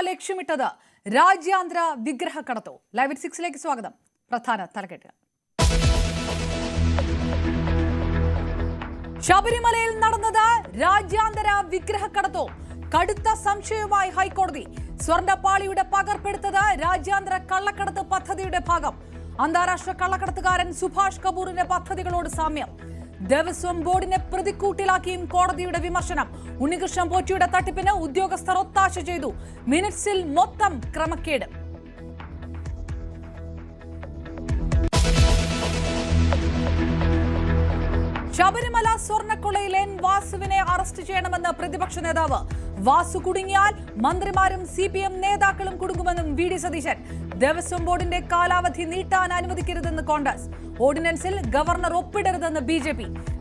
ലക്ഷ്യമിട്ടത് രാജ്യാന്തര വിഗ്രഹ കടത്തോ? ലൈവ് 6ലേക്ക് സ്വാഗതം. പ്രധാന തലക്കെട്ട്. ശബരിമലയിൽ നടന്നത് രാജ്യാന്തര വിഗ്രഹ കടത്തോ? കടുത്ത സംശയവുമായി ഹൈക്കോടതി. സ്വർണ്ണപ്പാളിയുടെ പകർപ്പെടുത്തത് രാജ്യാന്തര കള്ളക്കടത്ത് പദ്ധതിയുടെ ഭാഗം. അന്താരാഷ്ട്ര കള്ളക്കടത്തുകാരൻ സുഭാഷ് കപൂറിന്റെ പദ്ധതികളോട് സാമ്യം. ദേവസ്വം ബോർഡിനെ പ്രതിക്കൂട്ടിലാക്കിയും കോടതിയുടെ വിമർശനം. ഉണ്ണികൃഷ്ണൻ പോറ്റിയുടെ തട്ടിപ്പിന് ഉദ്യോഗസ്ഥർ ഒത്താശ ചെയ്തു. മിനിറ്റ്സിൽ മൊത്തം ക്രമക്കേട്. ശബരിമല സ്വർണ്ണക്കൊള്ളയിൽ എൻ വാസുവിനെ അറസ്റ്റ് ചെയ്യണമെന്ന് പ്രതിപക്ഷ നേതാവ്. വാസു കുടുങ്ങിയാൽ മന്ത്രിമാരും CPM നേതാക്കളും കുടുങ്ങുമെന്നും VD സതീശൻ. ദേവസ്വം ബോർഡിന്റെ കാലാവധി നീട്ടാൻ അനുവദിക്കരുതെന്ന് കോൺഗ്രസ്. ഓർഡിനൻസിൽ ഗവർണർ ഒപ്പിടരുതെന്ന് BJP.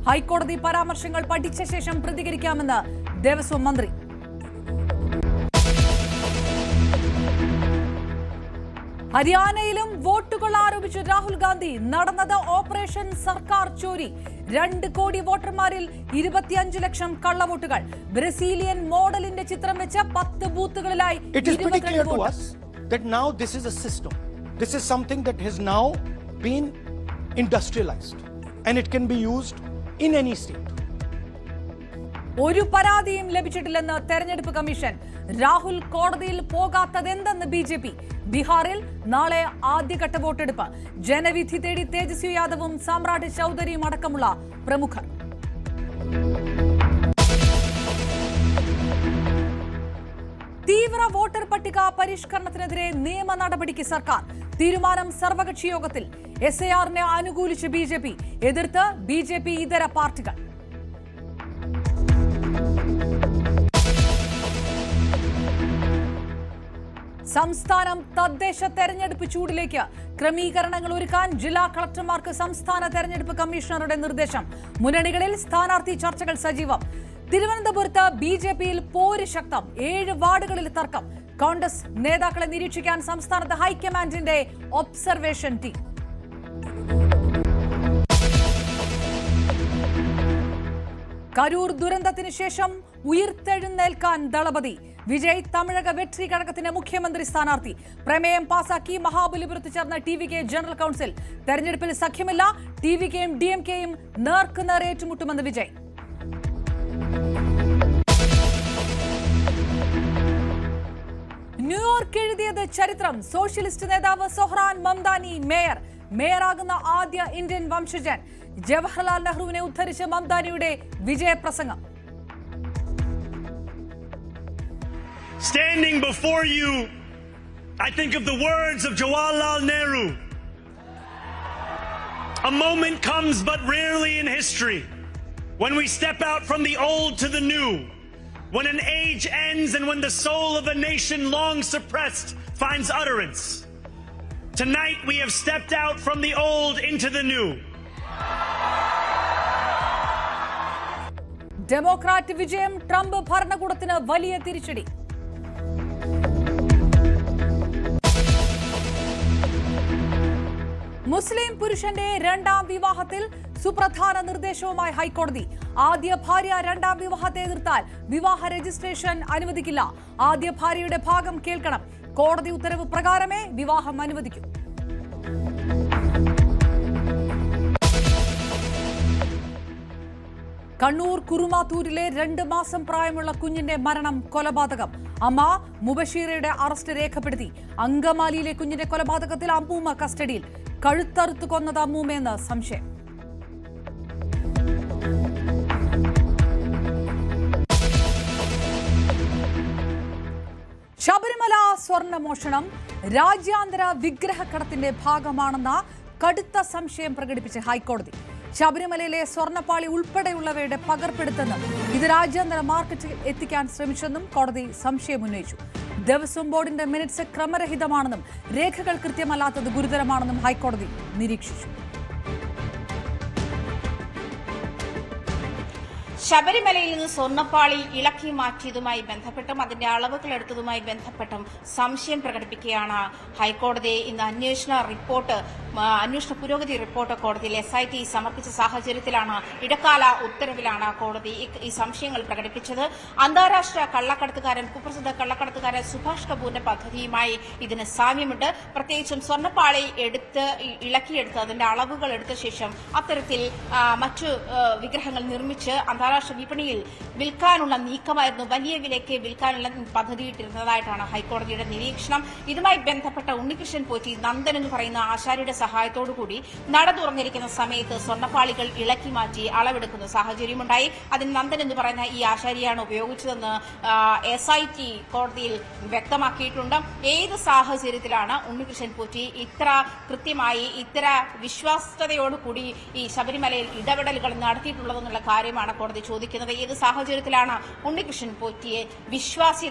ഹൈക്കോടതി പരാമർശങ്ങൾ പഠിച്ച ശേഷം പ്രതികരിക്കാമെന്ന് ദേവസ്വം മന്ത്രി. ഹരിയാനയിലും വോട്ടുകൾ ആരോപിച്ച് രാഹുൽ ഗാന്ധി. നടന്നത് ഓപ്പറേഷൻ സർക്കാർ ചോരി. 2 കോടി വോട്ടർമാരിൽ 25 ലക്ഷം കള്ളവോട്ടുകൾ. ബ്രസീലിയൻ മോഡലിന്റെ ചിത്രം വെച്ച് 10 ബൂത്തുകളിലായി. It is pretty clear to us that now this is a system. This is something that has now been industrialized and it can be used in any state. ഒരു പരാതിയും ലഭിച്ചിട്ടില്ലെന്ന് തെരഞ്ഞെടുപ്പ് കമ്മീഷൻ. രാഹുൽ കോടതിയിൽ പോകാത്തതെന്തെന്ന് BJP. ബീഹാറിൽ നാളെ ആദ്യഘട്ട വോട്ടെടുപ്പ്. ജനവിധി തേടി തേജസ്വി യാദവും സാമ്രാട്ട് ചൌധരിയും അടക്കമുള്ള പ്രമുഖർ. തീവ്ര വോട്ടർ പട്ടിക പരിഷ്കരണത്തിനെതിരെ നിയമ നടപടിക്ക് സർക്കാർ. തീരുമാനം സർവകക്ഷി യോഗത്തിൽ. SIR-നെ അനുകൂലിച്ച് BJP. എതിർത്ത് BJP ഇതര പാർട്ടികൾ. സംസ്ഥാനം തദ്ദേശ തെരഞ്ഞെടുപ്പ് ചൂടിലേക്ക്. ക്രമീകരണങ്ങൾ ഒരുക്കാൻ ജില്ലാ കളക്ടർമാർക്ക് സംസ്ഥാന തെരഞ്ഞെടുപ്പ് കമ്മീഷണറുടെ നിർദ്ദേശം. മുന്നണികളിൽ സ്ഥാനാർത്ഥി ചർച്ചകൾ സജീവം. തിരുവനന്തപുരത്ത് BJP-യിൽ പോര് ശക്തം. 7 വാർഡുകളിൽ തർക്കം. കോൺഗ്രസ് നേതാക്കളെ നിരീക്ഷിക്കാൻ സംസ്ഥാനത്ത് ഹൈക്കമാൻഡിന്റെ ഒബ്സർവേഷൻ ടീം. കരൂർ ദുരന്തത്തിന് ശേഷം ഉയർത്തെഴുന്നേൽക്കാൻ ദളപതി. വിജയ് തമിഴക വെട്രി കഴകത്തിന് മുഖ്യമന്ത്രി സ്ഥാനാർത്ഥി. പ്രമേയം പാസാക്കി മഹാബലിപുരത്ത് ചേർന്ന TVK ജനറൽ കൌൺസിൽ. തെരഞ്ഞെടുപ്പിൽ സഖ്യമില്ല. TVKയും DMKയും നേർക്കുനേർ ഏറ്റുമുട്ടുമെന്ന് വിജയ്. ന്യൂയോർക്ക് എഴുതിയത് ചരിത്രം. സോഷ്യലിസ്റ്റ് നേതാവ് സൊഹ്റാൻ മംദാനി മേയറാകുന്ന ആദ്യ ഇന്ത്യൻ വംശജൻ. ജവഹർലാൽ നെഹ്റുവിനെ ഉദ്ധരിച്ച് മംദാനിയുടെ വിജയപ്രസംഗം. Standing before you, I think of the words of Jawaharlal Nehru. A moment comes but rarely in history when we step out from the old to the new, when an age ends and when the soul of a nation long suppressed finds utterance. Tonight we have stepped out from the old into the new. Democrat വിജയം. Trump ഭരണകൂടത്തിന് വലിയ തിരിച്ചടി. മുസ്ലിം പുരുഷന്റെ 2ാം വിവാഹത്തിൽ സുപ്രധാന നിർദ്ദേശവുമായി ഹൈക്കോടതി. ആദ്യ ഭാര്യ 2ാം വിവാഹത്തെ എതിർത്താൽ വിവാഹ രജിസ്ട്രേഷൻ അനുവദിക്കില്ല. ആദ്യ ഭാര്യയുടെ ഭാഗം കേൾക്കണം. കോടതി ഉത്തരവ് പ്രകാരമേ വിവാഹം അനുവദിക്കൂ. കണ്ണൂർ കുറുമാത്തൂരിലെ 2 മാസം പ്രായമുള്ള കുഞ്ഞിന്റെ മരണം കൊലപാതകം. അമ്മ മുബഷീറയുടെ അറസ്റ്റ് രേഖപ്പെടുത്തി. അങ്കമാലിയിലെ കുഞ്ഞിന്റെ കൊലപാതകത്തിൽ അമ്മൂമ്മ കസ്റ്റഡിയിൽ. കഴുത്തറുത്തു കൊന്നത് അമ്മൂമ്മയെന്ന് സംശയം. ശബരിമല സ്വർണ്ണമോഷണം രാജ്യാന്തര വിഗ്രഹക്കടത്തിന്റെ ഭാഗമാണെന്ന കടുത്ത സംശയം പ്രകടിപ്പിച്ച് ഹൈക്കോടതി. ശബരിമലയിലെ സ്വർണ്ണപ്പാളി ഉൾപ്പെടെയുള്ളവയുടെ പകർപ്പെടുത്തെന്നും ഇത് രാജ്യാന്തര മാർക്കറ്റിൽ എത്തിക്കാൻ ശ്രമിച്ചെന്നും കോടതി സംശയമുന്നയിച്ചു. ദേവസ്വം ബോർഡിന്റെ മിനിറ്റ്സ് ക്രമരഹിതമാണെന്നും രേഖകൾ കൃത്യമല്ലാത്തത് ഗുരുതരമാണെന്നും ഹൈക്കോടതി നിരീക്ഷിച്ചു. ശബരിമലയിൽ നിന്ന് സ്വർണ്ണപ്പാളി ഇളക്കി മാറ്റിയതുമായി ബന്ധപ്പെട്ടും അതിന്റെ അളവുകൾ എടുത്തതുമായി ബന്ധപ്പെട്ടും സംശയം പ്രകടിപ്പിക്കുകയാണ് ഹൈക്കോടതി. ഇന്ന് അന്വേഷണ പുരോഗതി റിപ്പോർട്ട് കോടതിയിൽ SIT സമർപ്പിച്ച സാഹചര്യത്തിലാണ് ഇടക്കാല ഉത്തരവിലാണ് കോടതി ഈ സംശയങ്ങൾ പ്രകടിപ്പിച്ചത്. അന്താരാഷ്ട്ര കുപ്രസിദ്ധ കള്ളക്കടത്തുകാരൻ സുഭാഷ് കപൂറിന്റെ പദ്ധതിയുമായി ഇതിന് സാമ്യമുണ്ട്. പ്രത്യേകിച്ചും സ്വർണ്ണപ്പാളി ഇളക്കിയെടുത്ത് അതിന്റെ അളവുകൾ എടുത്ത ശേഷം അത്തരത്തിൽ മറ്റു വിഗ്രഹങ്ങൾ നിർമ്മിച്ച് അന്താരാഷ്ട്ര വിപണിയിൽ വിൽക്കാനുള്ള നീക്കമായിരുന്നു. വലിയ വിലയ്ക്ക് വിൽക്കാനുള്ള പദ്ധതിയിട്ടിരുന്നതായിട്ടാണ് ഹൈക്കോടതിയുടെ നിരീക്ഷണം. ഇതുമായി ബന്ധപ്പെട്ട ഉണ്ണികൃഷ്ണൻ പോറ്റി നന്ദൻ എന്ന് പറയുന്ന ആശാരിയുടെ സഹായത്തോടുകൂടി നട തുറന്നിരിക്കുന്ന സമയത്ത് സ്വർണ്ണപ്പാളികൾ ഇളക്കി മാറ്റി അളവെടുക്കുന്ന സാഹചര്യമുണ്ടായി. അതിന് നന്ദൻ എന്ന് പറയുന്ന ഈ ആശാരിയാണ് ഉപയോഗിച്ചതെന്ന് SIT കോടതിയിൽ വ്യക്തമാക്കിയിട്ടുണ്ട്. ഏത് സാഹചര്യത്തിലാണ് ഉണ്ണികൃഷ്ണൻ പോറ്റി ഇത്ര കൃത്യമായി ഇത്ര വിശ്വാസ്യതയോടുകൂടി ഈ ശബരിമലയിൽ ഇടപെടലുകൾ നടത്തിയിട്ടുള്ളതെന്നുള്ള കാര്യമാണ് കോടതി ചോദിക്കുന്നത്. ഏത് സാഹചര്യത്തിലാണ് ഉണ്ണികൃഷ്ണൻ പോറ്റിയെ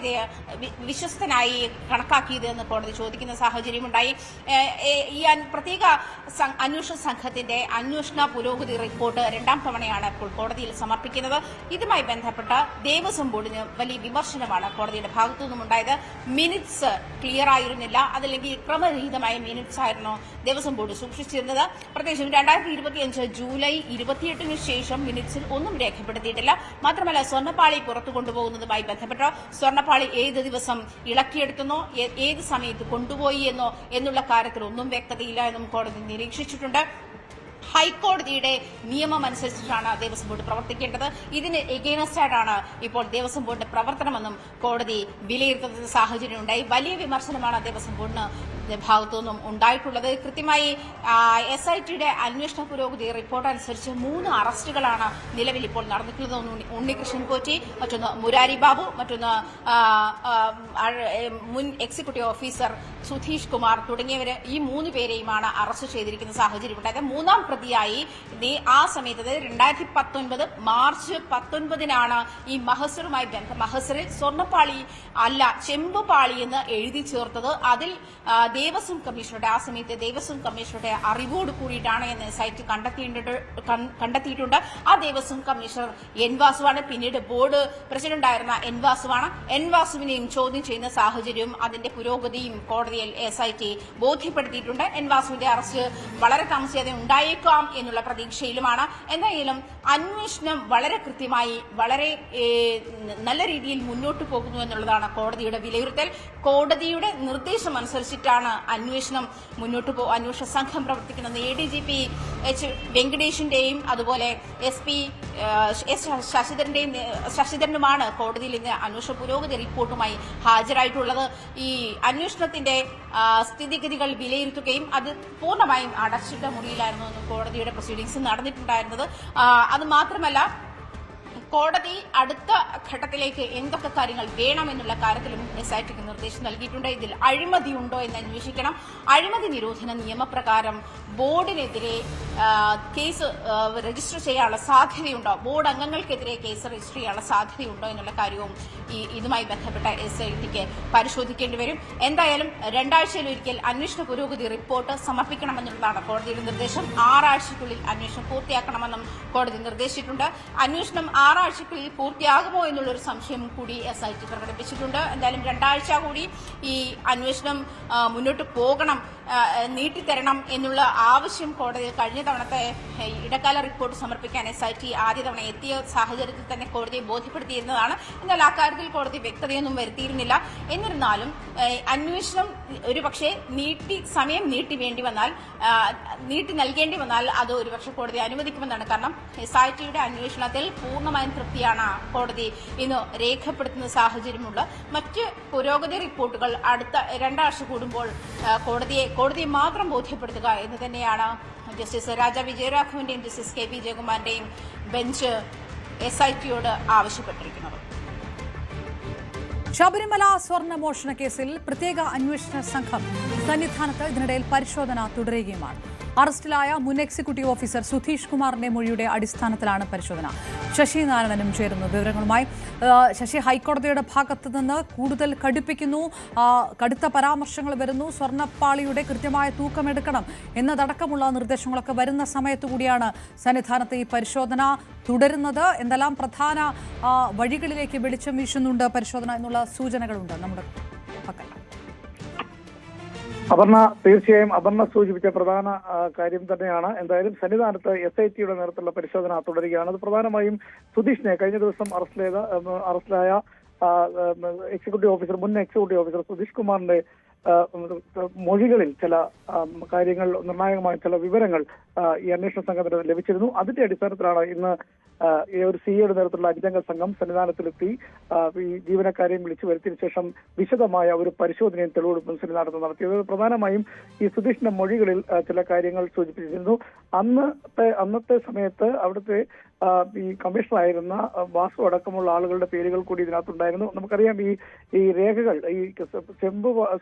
വിശ്വസ്തനായി കണക്കാക്കിയത് എന്ന് കോടതി ചോദിക്കുന്ന സാഹചര്യമുണ്ടായി. ഈ പ്രത്യേക അന്വേഷണ സംഘത്തിന്റെ അന്വേഷണ പുരോഗതി റിപ്പോർട്ട് 2ാം തവണയാണ് ഇപ്പോൾ കോടതിയിൽ സമർപ്പിക്കുന്നത്. ഇതുമായി ബന്ധപ്പെട്ട ദേവസ്വം ബോർഡിന് വലിയ വിമർശനമാണ് കോടതിയുടെ ഭാഗത്തുനിന്നും ഉണ്ടായത്. മിനിറ്റ്സ് ക്ലിയർ ആയിരുന്നില്ല, അതല്ലെങ്കിൽ ക്രമരഹിതമായ മിനിറ്റ്സ് ആയിരുന്നു ദേവസ്വം ബോർഡ് സൂക്ഷിച്ചിരുന്നത്. പ്രത്യേകിച്ചും 2025 ജൂലൈ 28 ശേഷം മിനിറ്റ്സിൽ ഒന്നും രേഖപ്പെടുത്തിയിട്ടില്ല. മാത്രമല്ല സ്വർണ്ണപ്പാളി പുറത്തു കൊണ്ടുപോകുന്നതുമായി ബന്ധപ്പെട്ടോ സ്വർണ്ണപ്പാളി ഏത് ദിവസം ഇളക്കിയെടുത്തുന്നോ ഏത് സമയത്ത് കൊണ്ടുപോയി എന്നോ എന്നുള്ള കാര്യത്തിൽ ഒന്നും വ്യക്തതയില്ല എന്നും കോടതി നിരീക്ഷിച്ചിട്ടുണ്ട്. ഹൈക്കോടതിയുടെ നിയമം അനുസരിച്ചിട്ടാണ് ദേവസ്വം ബോർഡ് പ്രവർത്തിക്കേണ്ടത്. ഇതിന് എഗെയിൻസ്റ്റായിട്ടാണ് ഇപ്പോൾ ദേവസ്വം ബോർഡിന്റെ പ്രവർത്തനമെന്നും കോടതി വിലയിരുത്തുന്ന സാഹചര്യമുണ്ടായി. വലിയ വിമർശനമാണ് ദേവസ്വം ബോർഡിന് ഭാഗത്തുനിന്നും ഉണ്ടായിട്ടുള്ളത്. കൃത്യമായി SITയുടെ അന്വേഷണ പുരോഗതി റിപ്പോർട്ട് അനുസരിച്ച് 3 അറസ്റ്റുകളാണ് നിലവിൽ ഇപ്പോൾ നടന്നിട്ടുള്ളത്. ഉണ്ണികൃഷ്ണൻ പോറ്റി, മറ്റൊന്ന് മുരാരി ബാബു, മറ്റൊന്ന് മുൻ എക്സിക്യൂട്ടീവ് ഓഫീസർ സുധീഷ് കുമാർ തുടങ്ങിയവര് ഈ 3 പേരെയുമാണ് അറസ്റ്റ് ചെയ്തിരിക്കുന്ന സാഹചര്യമുണ്ടായത്. 3ാം പ്രതിയായി ആ സമയത്ത് 2019 മാർച്ച് 19 ഈ മഹസറിൽ സ്വർണ്ണപ്പാളി അല്ല ചെമ്പുപാളി എന്ന് എഴുതി ചേർത്തത്. അതിൽ ദേവസ്വം കമ്മീഷണറുടെ അറിവോട് കൂടിയിട്ടാണ് എന്ന് SIT കണ്ടെത്തിയിട്ടുണ്ട്. ആ ദേവസ്വം കമ്മീഷണർ N വാസുവാണ്. പിന്നീട് ബോർഡ് പ്രസിഡന്റായിരുന്ന N വാസുവാണ്. N വാസുവിനെയും ചോദ്യം ചെയ്യുന്ന സാഹചര്യവും അതിന്റെ പുരോഗതിയും കോടതിയിൽ SIT ബോധ്യപ്പെടുത്തിയിട്ടുണ്ട്. N വാസുവിന്റെ അറസ്റ്റ് വളരെ താമസിയാതെ ഉണ്ടായേക്കാം എന്നുള്ള പ്രതീക്ഷയിലുമാണ്. എന്തായാലും അന്വേഷണം വളരെ കൃത്യമായി വളരെ നല്ല രീതിയിൽ മുന്നോട്ട് പോകുന്നു എന്നുള്ളതാണ് കോടതിയുടെ വിലയിരുത്തൽ. കോടതിയുടെ നിർദ്ദേശം അനുസരിച്ചിട്ടാണ് അന്വേഷണം അന്വേഷണ സംഘം പ്രവർത്തിക്കുന്നത്. ADGP വെങ്കടേഷിന്റെയും അതുപോലെ SP ശശിധരനുമാണ് കോടതിയിൽ ഇന്ന് അന്വേഷണ പുരോഗതി റിപ്പോർട്ടുമായി ഹാജരായിട്ടുള്ളത്. ഈ അന്വേഷണത്തിന്റെ സ്ഥിതിഗതികൾ വിലയിരുത്തുകയും അത് പൂർണ്ണമായും അടച്ചിട്ട മുറിയിലായിരുന്നു കോടതിയുടെ പ്രൊസീഡിംഗ്സ് നടന്നിട്ടുണ്ടായിരുന്നത്. അത് മാത്രമല്ല കോടതി അടുത്ത ഘട്ടത്തിലേക്ക് എന്തൊക്കെ കാര്യങ്ങൾ വേണമെന്നുള്ള കാര്യത്തിലും SITക്ക് നിർദ്ദേശം നൽകിയിട്ടുണ്ട്. ഇതിൽ അഴിമതിയുണ്ടോ എന്ന് അന്വേഷിക്കണം. അഴിമതി നിരോധന നിയമപ്രകാരം ബോർഡിനെതിരെ കേസ് രജിസ്റ്റർ ചെയ്യാനുള്ള സാധ്യതയുണ്ടോ, ബോർഡ് അംഗങ്ങൾക്കെതിരെ കേസ് രജിസ്റ്റർ ചെയ്യാനുള്ള സാധ്യതയുണ്ടോ എന്നുള്ള കാര്യവും ഇതുമായി ബന്ധപ്പെട്ട SITക്ക് പരിശോധിക്കേണ്ടി വരും. എന്തായാലും 2 ആഴ്ചയിലൊരിക്കൽ അന്വേഷണ പുരോഗതി റിപ്പോർട്ട് സമർപ്പിക്കണമെന്നുള്ളതാണ് കോടതിയുടെ നിർദ്ദേശം. 6 ആഴ്ചയ്ക്കുള്ളിൽ അന്വേഷണം പൂർത്തിയാക്കണമെന്നും കോടതി നിർദ്ദേശിച്ചിട്ടുണ്ട്. അന്വേഷണം 6 ആഴ്ചയ്ക്കുള്ളിൽ പൂർത്തിയാകുമോ എന്നുള്ളൊരു സംശയം കൂടി SIT പ്രകടിപ്പിച്ചിട്ടുണ്ട്. എന്തായാലും 2 ആഴ്ച കൂടി ഈ അന്വേഷണം മുന്നോട്ട് പോകണം, നീട്ടിത്തരണം എന്നുള്ള ആവശ്യം കോടതി കഴിഞ്ഞ തവണത്തെ ഇടക്കാല റിപ്പോർട്ട് സമർപ്പിക്കാൻ SIT ആദ്യ തവണ എത്തിയ സാഹചര്യത്തിൽ തന്നെ കോടതിയെ ബോധ്യപ്പെടുത്തിയിരുന്നതാണ്. എന്നാൽ അക്കാര്യത്തിൽ കോടതി വ്യക്തതയൊന്നും വരുത്തിയിരുന്നില്ല. എന്നിരുന്നാലും അന്വേഷണം ഒരുപക്ഷെ സമയം നീട്ടി നൽകേണ്ടി വന്നാൽ അത് ഒരുപക്ഷെ കോടതി അനുവദിക്കുമെന്നാണ്. കാരണം SITയുടെ അന്വേഷണത്തിൽ പൂർണ്ണമായും തൃപ്തിയാണ് കോടതി ഇന്ന് രേഖപ്പെടുത്തുന്ന സാഹചര്യമുള്ള. മറ്റ് പുരോഗതി റിപ്പോർട്ടുകൾ അടുത്ത 2 ആഴ്ച കൂടുമ്പോൾ കോടതിയെ മാത്രം ബോധ്യപ്പെടുത്തുക എന്ന് തന്നെയാണ് ജസ്റ്റിസ് രാജ വിജയരാഘവന്റെയും ജസ്റ്റിസ് KP ജയകുമാറിന്റെയും ബെഞ്ച് SITയോട് ആവശ്യപ്പെട്ടിരിക്കുന്നത്. ശബരിമല സ്വർണ്ണമോഷണ കേസിൽ പ്രത്യേക അന്വേഷണ സംഘം സന്നിധാനത്ത് ഇതിനിടയിൽ പരിശോധന തുടരുകയുമാണ്. അറസ്റ്റിലായ മുൻ എക്സിക്യൂട്ടീവ് ഓഫീസർ സുധീഷ് കുമാറിന്റെ മൊഴിയുടെ അടിസ്ഥാനത്തിലാണ് പരിശോധന. ശശി നാരായണനും ചേരുന്നു വിവരങ്ങളുമായി. ശശി, ഹൈക്കോടതിയുടെ ഭാഗത്തു നിന്ന് കൂടുതൽ കടുപ്പിക്കുന്നു, കടുത്ത പരാമർശങ്ങൾ വരുന്നു, സ്വർണ്ണപ്പാളിയുടെ കൃത്യമായ തൂക്കമെടുക്കണം എന്നതടക്കമുള്ള നിർദ്ദേശങ്ങളൊക്കെ വരുന്ന സമയത്തു കൂടിയാണ് സന്നിധാനത്ത് ഈ പരിശോധന തുടരുന്നത്. എന്തെല്ലാം പ്രധാന വഴികളിലേക്ക് വെളിച്ചം വീശുന്നുണ്ട് പരിശോധന എന്നുള്ള സൂചനകളുണ്ട് നമ്മുടെ പക്കൽ? അപർണ, തീർച്ചയായും അപർണ സൂചിപ്പിച്ച പ്രധാന കാര്യം തന്നെയാണ്. എന്തായാലും സന്നിധാനത്ത് SITയുടെ നേതൃത്വത്തിലുള്ള പരിശോധന തുടരുകയാണ്. അത് പ്രധാനമായും സുധീഷിനെ കഴിഞ്ഞ ദിവസം അറസ്റ്റിലായ എക്സിക്യൂട്ടീവ് ഓഫീസർ, മുൻ എക്സിക്യൂട്ടീവ് ഓഫീസർ സുധീഷ് കുമാറിന്റെ മൊഴികളിൽ ചില കാര്യങ്ങൾ, നിർണായകമായ ചില വിവരങ്ങൾ ഈ അന്വേഷണ സംഘത്തിന് ലഭിച്ചിരുന്നു. അതിന്റെ അടിസ്ഥാനത്തിലാണ് ഇന്ന് ഒരു സിഐയുടെ നേതൃത്വത്തിലുള്ള 5-അംഗ സംഘം സന്നിധാനത്തിലെത്തി ഈ ജീവനക്കാരെയും വിളിച്ചു വരുത്തിയതിനു ശേഷം വിശദമായ ഒരു പരിശോധനയും തെളിവെടുപ്പും സന്നിധാനത്ത് നടത്തിയത്. പ്രധാനമായും ഈ സുധീഷിന്റെ മൊഴികളിൽ ചില കാര്യങ്ങൾ സൂചിപ്പിച്ചിരുന്നു. അന്നത്തെ സമയത്ത് അവിടുത്തെ ഈ കമ്മീഷണറായിരുന്ന വാസു അടക്കമുള്ള ആളുകളുടെ പേരുകൾ കൂടി ഇതിനകത്തുണ്ടായിരുന്നു. നമുക്കറിയാം ഈ രേഖകൾ ഈ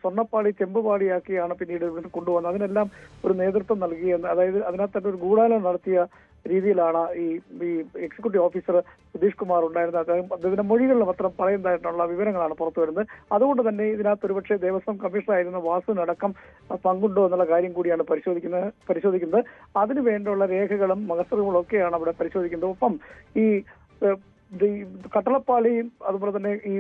സ്വർണ്ണപ്പാളി ചെമ്പുപാളിയാക്കിയാണ് പിന്നീട് ഇവിടെ കൊണ്ടുവന്നത്. അതിനെല്ലാം ഒരു നേതൃത്വം നൽകിയെന്ന്, അതായത് അതിനകത്ത് തന്നെ ഒരു ഗൂഢാലോചന നടത്തിയ രീതിയിലാണ് ഈ എക്സിക്യൂട്ടീവ് ഓഫീസർ സുധീഷ് കുമാർ ഉണ്ടായിരുന്നത്. അദ്ദേഹത്തിന്റെ മൊഴികളിൽ മാത്രം പറയുന്നതായിട്ടുള്ള വിവരങ്ങളാണ് പുറത്തു വരുന്നത്. അതുകൊണ്ട് തന്നെ ഇതിനകത്ത് ഒരുപക്ഷെ ദേവസ്വം കമ്മീഷണറായിരുന്ന വാസുവിനടക്കം പങ്കുണ്ടോ എന്നുള്ള കാര്യം കൂടിയാണ് പരിശോധിക്കുന്നത്. അതിനു വേണ്ടിയുള്ള രേഖകളും മകസറുകളും ഒക്കെയാണ് അവിടെ പരിശോധിക്കുന്നത്. ഒപ്പം ഈ കട്ടളപ്പാളിയും അതുപോലെ തന്നെ ഈ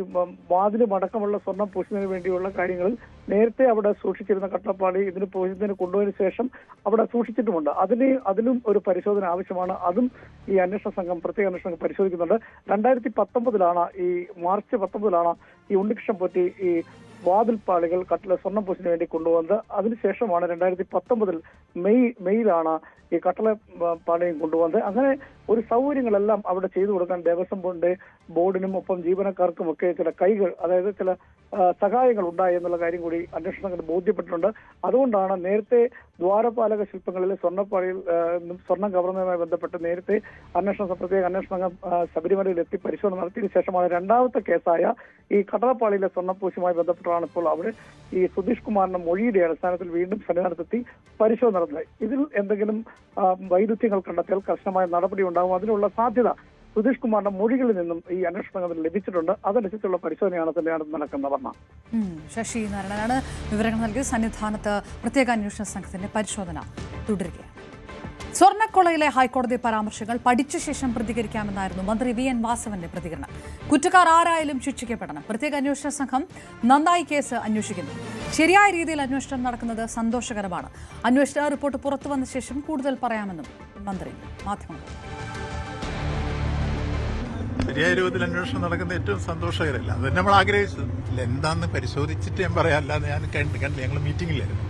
വാതിലും അടക്കമുള്ള സ്വർണം പൂശുന്നതിന് വേണ്ടിയുള്ള കാര്യങ്ങളിൽ നേരത്തെ അവിടെ സൂക്ഷിച്ചിരുന്ന കട്ടളപ്പാളി ഇതിന് കൊണ്ടുപോയതിനു ശേഷം അവിടെ സൂക്ഷിച്ചിട്ടുമുണ്ട്. അതിലും ഒരു പരിശോധന ആവശ്യമാണ്. അതും ഈ അന്വേഷണ സംഘം, പ്രത്യേക അന്വേഷണ സംഘം പരിശോധിക്കുന്നുണ്ട്. 2019 ഈ മാർച്ച് 19 ഈ ഉണ്ണികൃഷ്ണൻ പൊറ്റി ഈ വാതിൽപ്പാളികൾ സ്വർണം പൂശിന് വേണ്ടി കൊണ്ടുവന്നത്. അതിനുശേഷമാണ് 2019 മെയ്യിലാണ് ഈ കട്ടളപ്പാളിയും കൊണ്ടുവന്നത്. അങ്ങനെ ഒരു സൗകര്യങ്ങളെല്ലാം അവിടെ ചെയ്തു കൊടുക്കാൻ ദേവസ്വം ബോർഡിനും ഒപ്പം ജീവനക്കാർക്കും ഒക്കെ ചില കൈകൾ, അതായത് ചില സഹായങ്ങൾ ഉണ്ടായി എന്നുള്ള കാര്യം കൂടി അന്വേഷണ സംഘത്തിന് ബോധ്യപ്പെട്ടിട്ടുണ്ട്. അതുകൊണ്ടാണ് നേരത്തെ ദ്വാരപാലക ശില്പങ്ങളിലെ സ്വർണ്ണപ്പാളിയിൽ സ്വർണം കവർന്നതുമായി ബന്ധപ്പെട്ട് നേരത്തെ പ്രത്യേക അന്വേഷണ സംഘം ശബരിമലയിൽ എത്തി പരിശോധന നടത്തിയതിനു ശേഷമാണ് രണ്ടാമത്തെ കേസായ ഈ കട്ടളപ്പാളിയിലെ സ്വർണ്ണപ്പൂശുമായി ബന്ധപ്പെട്ടാണ് ഇപ്പോൾ അവിടെ ഈ സുധീഷ് കുമാറിന്റെ മൊഴിയുടെ അടിസ്ഥാനത്തിൽ വീണ്ടും സന്നിധാനത്തെത്തി പരിശോധന നടത്തുന്നത്. ഇതിൽ എന്തെങ്കിലും വൈരുദ്ധ്യങ്ങൾ കണ്ടെത്തിയാൽ കർശനമായ നടപടി ഉണ്ടാകും. അതിനുള്ള സാധ്യത സുധീഷ് കുമാറിന്റെ മൊഴികളിൽ നിന്നും ഈ അന്വേഷണ സംഘത്തിന് ലഭിച്ചിട്ടുണ്ട്. അതനുസരിച്ചുള്ള പരിശോധനയാണ് സന്നിധാനത്ത് നടക്കുന്നത്. ശശി നാരായണനാണ് വിവരങ്ങൾ നൽകി. സന്നിധാനത്ത് പ്രത്യേക അന്വേഷണ സംഘത്തിന്റെ പരിശോധന തുടരുകയാണ്. സ്വർണ്ണക്കൊളയിലെ ഹൈക്കോടതി പരാമർശങ്ങൾ പഠിച്ച ശേഷം പ്രതികരിക്കാമെന്നായിരുന്നു മന്ത്രി VN വാസവന്റെ പ്രതികരണം. കുറ്റക്കാർ ആരായാലും ശിക്ഷിക്കപ്പെടണം. പ്രത്യേക അന്വേഷണ സംഘം നന്നായി കേസ് അന്വേഷിക്കുന്നു. ശരിയായ രീതിയിൽ അന്വേഷണം നടക്കുന്നത് സന്തോഷകരമാണ്. അന്വേഷണ റിപ്പോർട്ട് പുറത്തു വന്ന ശേഷം കൂടുതൽ പറയാമെന്നും മന്ത്രി മാധ്യമങ്ങൾ. ശരിയായ രൂപത്തിൽ അന്വേഷണം നടക്കുന്ന ഏറ്റവും സന്തോഷകരമല്ല, അത് നമ്മൾ ആഗ്രഹിച്ചത്. എന്താണെന്ന് പരിശോധിച്ചിട്ട് ഞാൻ പറയാം. അല്ലാതെ ഞാൻ കണ്ടില്ല. ഞങ്ങൾ മീറ്റിംഗിലായിരുന്നു,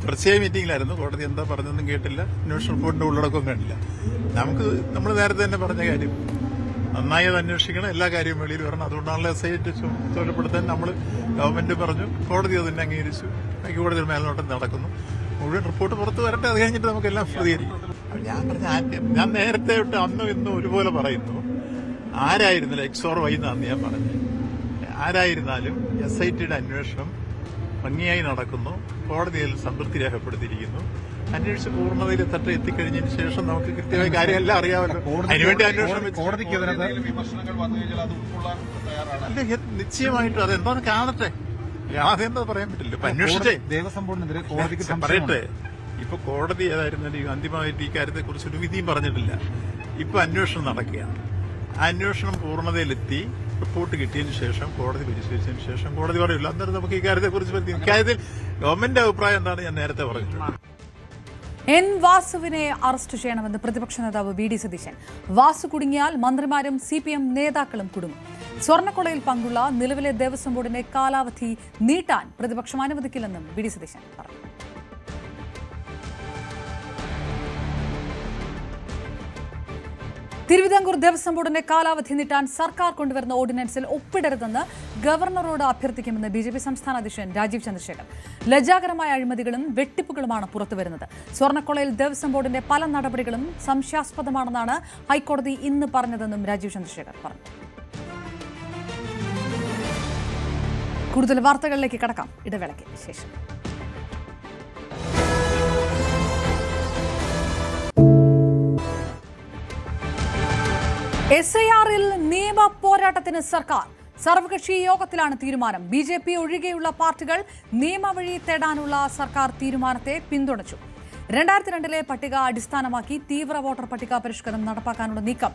തുടർച്ചയായ മീറ്റിംഗിലായിരുന്നു. കോടതി എന്താ പറഞ്ഞൊന്നും കേട്ടില്ല. അന്വേഷണ റിപ്പോർട്ടിന്റെ ഉള്ളടക്കം കണ്ടില്ല. നമ്മൾ നേരത്തെ തന്നെ പറഞ്ഞ കാര്യം, നന്നായി അത് അന്വേഷിക്കണം, എല്ലാ കാര്യവും വെളിയിൽ വരണം. അതുകൊണ്ടാണല്ലോ SIT ചുമതലപ്പെടുത്താൻ നമ്മൾ ഗവൺമെന്റ് പറഞ്ഞു, കോടതി അതിനെ അംഗീകരിച്ചു. ഹൈക്കോടതിയുടെ മേൽനോട്ടം നടക്കുന്നു. മുഴുവൻ റിപ്പോർട്ട് പുറത്ത് വരട്ടെ, അത് കഴിഞ്ഞിട്ട് നമുക്കെല്ലാം പ്രതികരിക്കും. ഞാൻ നേരത്തെ തൊട്ട് അന്നും ഇന്നും ഒരുപോലെ പറയുന്നു, ആരായിരുന്നാലും XOR Y എന്നാണ് ഞാൻ പറഞ്ഞത്. ആരായിരുന്നാലും SITയുടെ അന്വേഷണം ഭംഗിയായി നടക്കുന്നു. കോടതിയിൽ സംതൃപ്തി രേഖപ്പെടുത്തിയിരിക്കുന്നു. അന്വേഷിച്ച് പൂർണ്ണതയിൽ എത്തിക്കഴിഞ്ഞതിന് ശേഷം നമുക്ക് കൃത്യമായ കാര്യമെല്ലാം അറിയാമല്ലോ. അതിനുവേണ്ടി അന്വേഷണം നിശ്ചയമായിട്ടും അതെന്താന്ന് കാണട്ടെ. അതെന്താ പറയാൻ പറ്റില്ല. ഇപ്പൊ അന്വേഷിച്ചേ പറയട്ടെ. ഇപ്പൊ കോടതി ഏതായിരുന്നാലും അന്തിമമായിട്ട് ഈ കാര്യത്തെ കുറിച്ചൊരു വിധിയും പറഞ്ഞിട്ടില്ല. ഇപ്പൊ അന്വേഷണം നടക്കുകയാണ്. ആ അന്വേഷണം പൂർണ്ണതയിലെത്തി റിപ്പോർട്ട് കിട്ടിയതിനു ശേഷം കോടതി പരിശോധിച്ചതിന് ശേഷം കോടതി പറയില്ല. അന്നേരം നമുക്ക് ഈ കാര്യത്തെക്കുറിച്ച് ഇക്കാര്യത്തിൽ ഗവൺമെന്റ് അഭിപ്രായം എന്താണ് ഞാൻ നേരത്തെ പറഞ്ഞിട്ടുണ്ട്. N വാസുവിനെ അറസ്റ്റ് ചെയ്യണമെന്ന് പ്രതിപക്ഷ നേതാവ് VD സതീശൻ. വാസു കുടുങ്ങിയാൽ മന്ത്രിമാരും CPM നേതാക്കളും കുടുങ്ങും. സ്വർണ്ണക്കൊളയിൽ പങ്കുള്ള നിലവിലെ ദേവസ്വം ബോർഡിന്റെ കാലാവധി നീട്ടാൻ പ്രതിപക്ഷം അനുവദിക്കില്ലെന്നും VD സതീശൻ പറഞ്ഞു. തിരുവിതാംകൂർ ദേവസ്വം ബോർഡിന്റെ കാലാവധി നീട്ടാൻ സർക്കാർ കൊണ്ടുവരുന്ന ഓർഡിനൻസിൽ ഒപ്പിടരുതെന്ന് ഗവർണറോട് അഭ്യർത്ഥിക്കുമെന്ന് BJP സംസ്ഥാന അധ്യക്ഷൻ രാജീവ് ചന്ദ്രശേഖർ. ലജ്ജാകരമായ അഴിമതികളും വെട്ടിപ്പുകളുമാണ് പുറത്തുവരുന്നത്. സ്വർണ്ണക്കൊളയിൽ ദേവസ്വം ബോർഡിന്റെ പല നടപടികളും സംശയാസ്പദമാണെന്നാണ് ഹൈക്കോടതി ഇന്ന് പറഞ്ഞതെന്നും രാജീവ് ചന്ദ്രശേഖർ പറഞ്ഞു. കൂടുതൽ വാർത്തകളിലേക്ക് കടക്കാം ഇടവേളയ്ക്ക് ശേഷം. SIR-ൽ നിയമ പോരാട്ടത്തിന് സർക്കാർ സർവകക്ഷി യോഗത്തിലാണ് തീരുമാനം. BJP ഒഴികെയുള്ള പാർട്ടികൾ നിയമവഴി തേടാനുള്ള സർക്കാർ തീരുമാനത്തെ പിന്തുണച്ചു. 2002 പട്ടിക അടിസ്ഥാനമാക്കി തീവ്ര വോട്ടർ പട്ടിക പരിഷ്കരണം നടപ്പാക്കാനുള്ള നീക്കം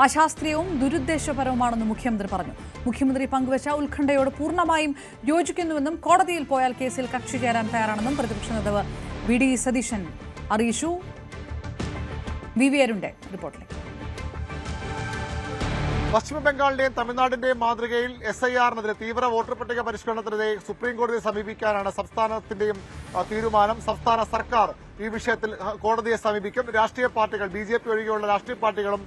അശാസ്ത്രീയവും ദുരുദ്ദേശപരവുമാണെന്ന് മുഖ്യമന്ത്രി പറഞ്ഞു. മുഖ്യമന്ത്രി പങ്കുവച്ച ഉത്കണ്ഠയോട് പൂർണ്ണമായും യോജിക്കുന്നുവെന്നും കോടതിയിൽ പോയാൽ കേസിൽ കക്ഷി ചേരാൻ തയ്യാറാണെന്നും പ്രതിപക്ഷ നേതാവ് VD സതീശൻ അറിയിച്ചു. VVRന്റെ റിപ്പോർട്ടിലേക്ക്. പശ്ചിമബംഗാളിന്റെയും തമിഴ്നാടിന്റെയും മാതൃകയിൽ SIR-നെതിരെ തീവ്ര വോട്ടർ പട്ടിക പരിഷ്കരണത്തിനെതിരെ സുപ്രീം കോടതിയെ സമീപിക്കാനാണ് സംസ്ഥാനത്തിന്റെയും തീരുമാനം. സംസ്ഥാന സർക്കാർ ഈ വിഷയത്തിൽ കോടതിയെ സമീപിക്കും. രാഷ്ട്രീയ പാർട്ടികൾ BJP ഒഴികെയുള്ള രാഷ്ട്രീയ പാർട്ടികളും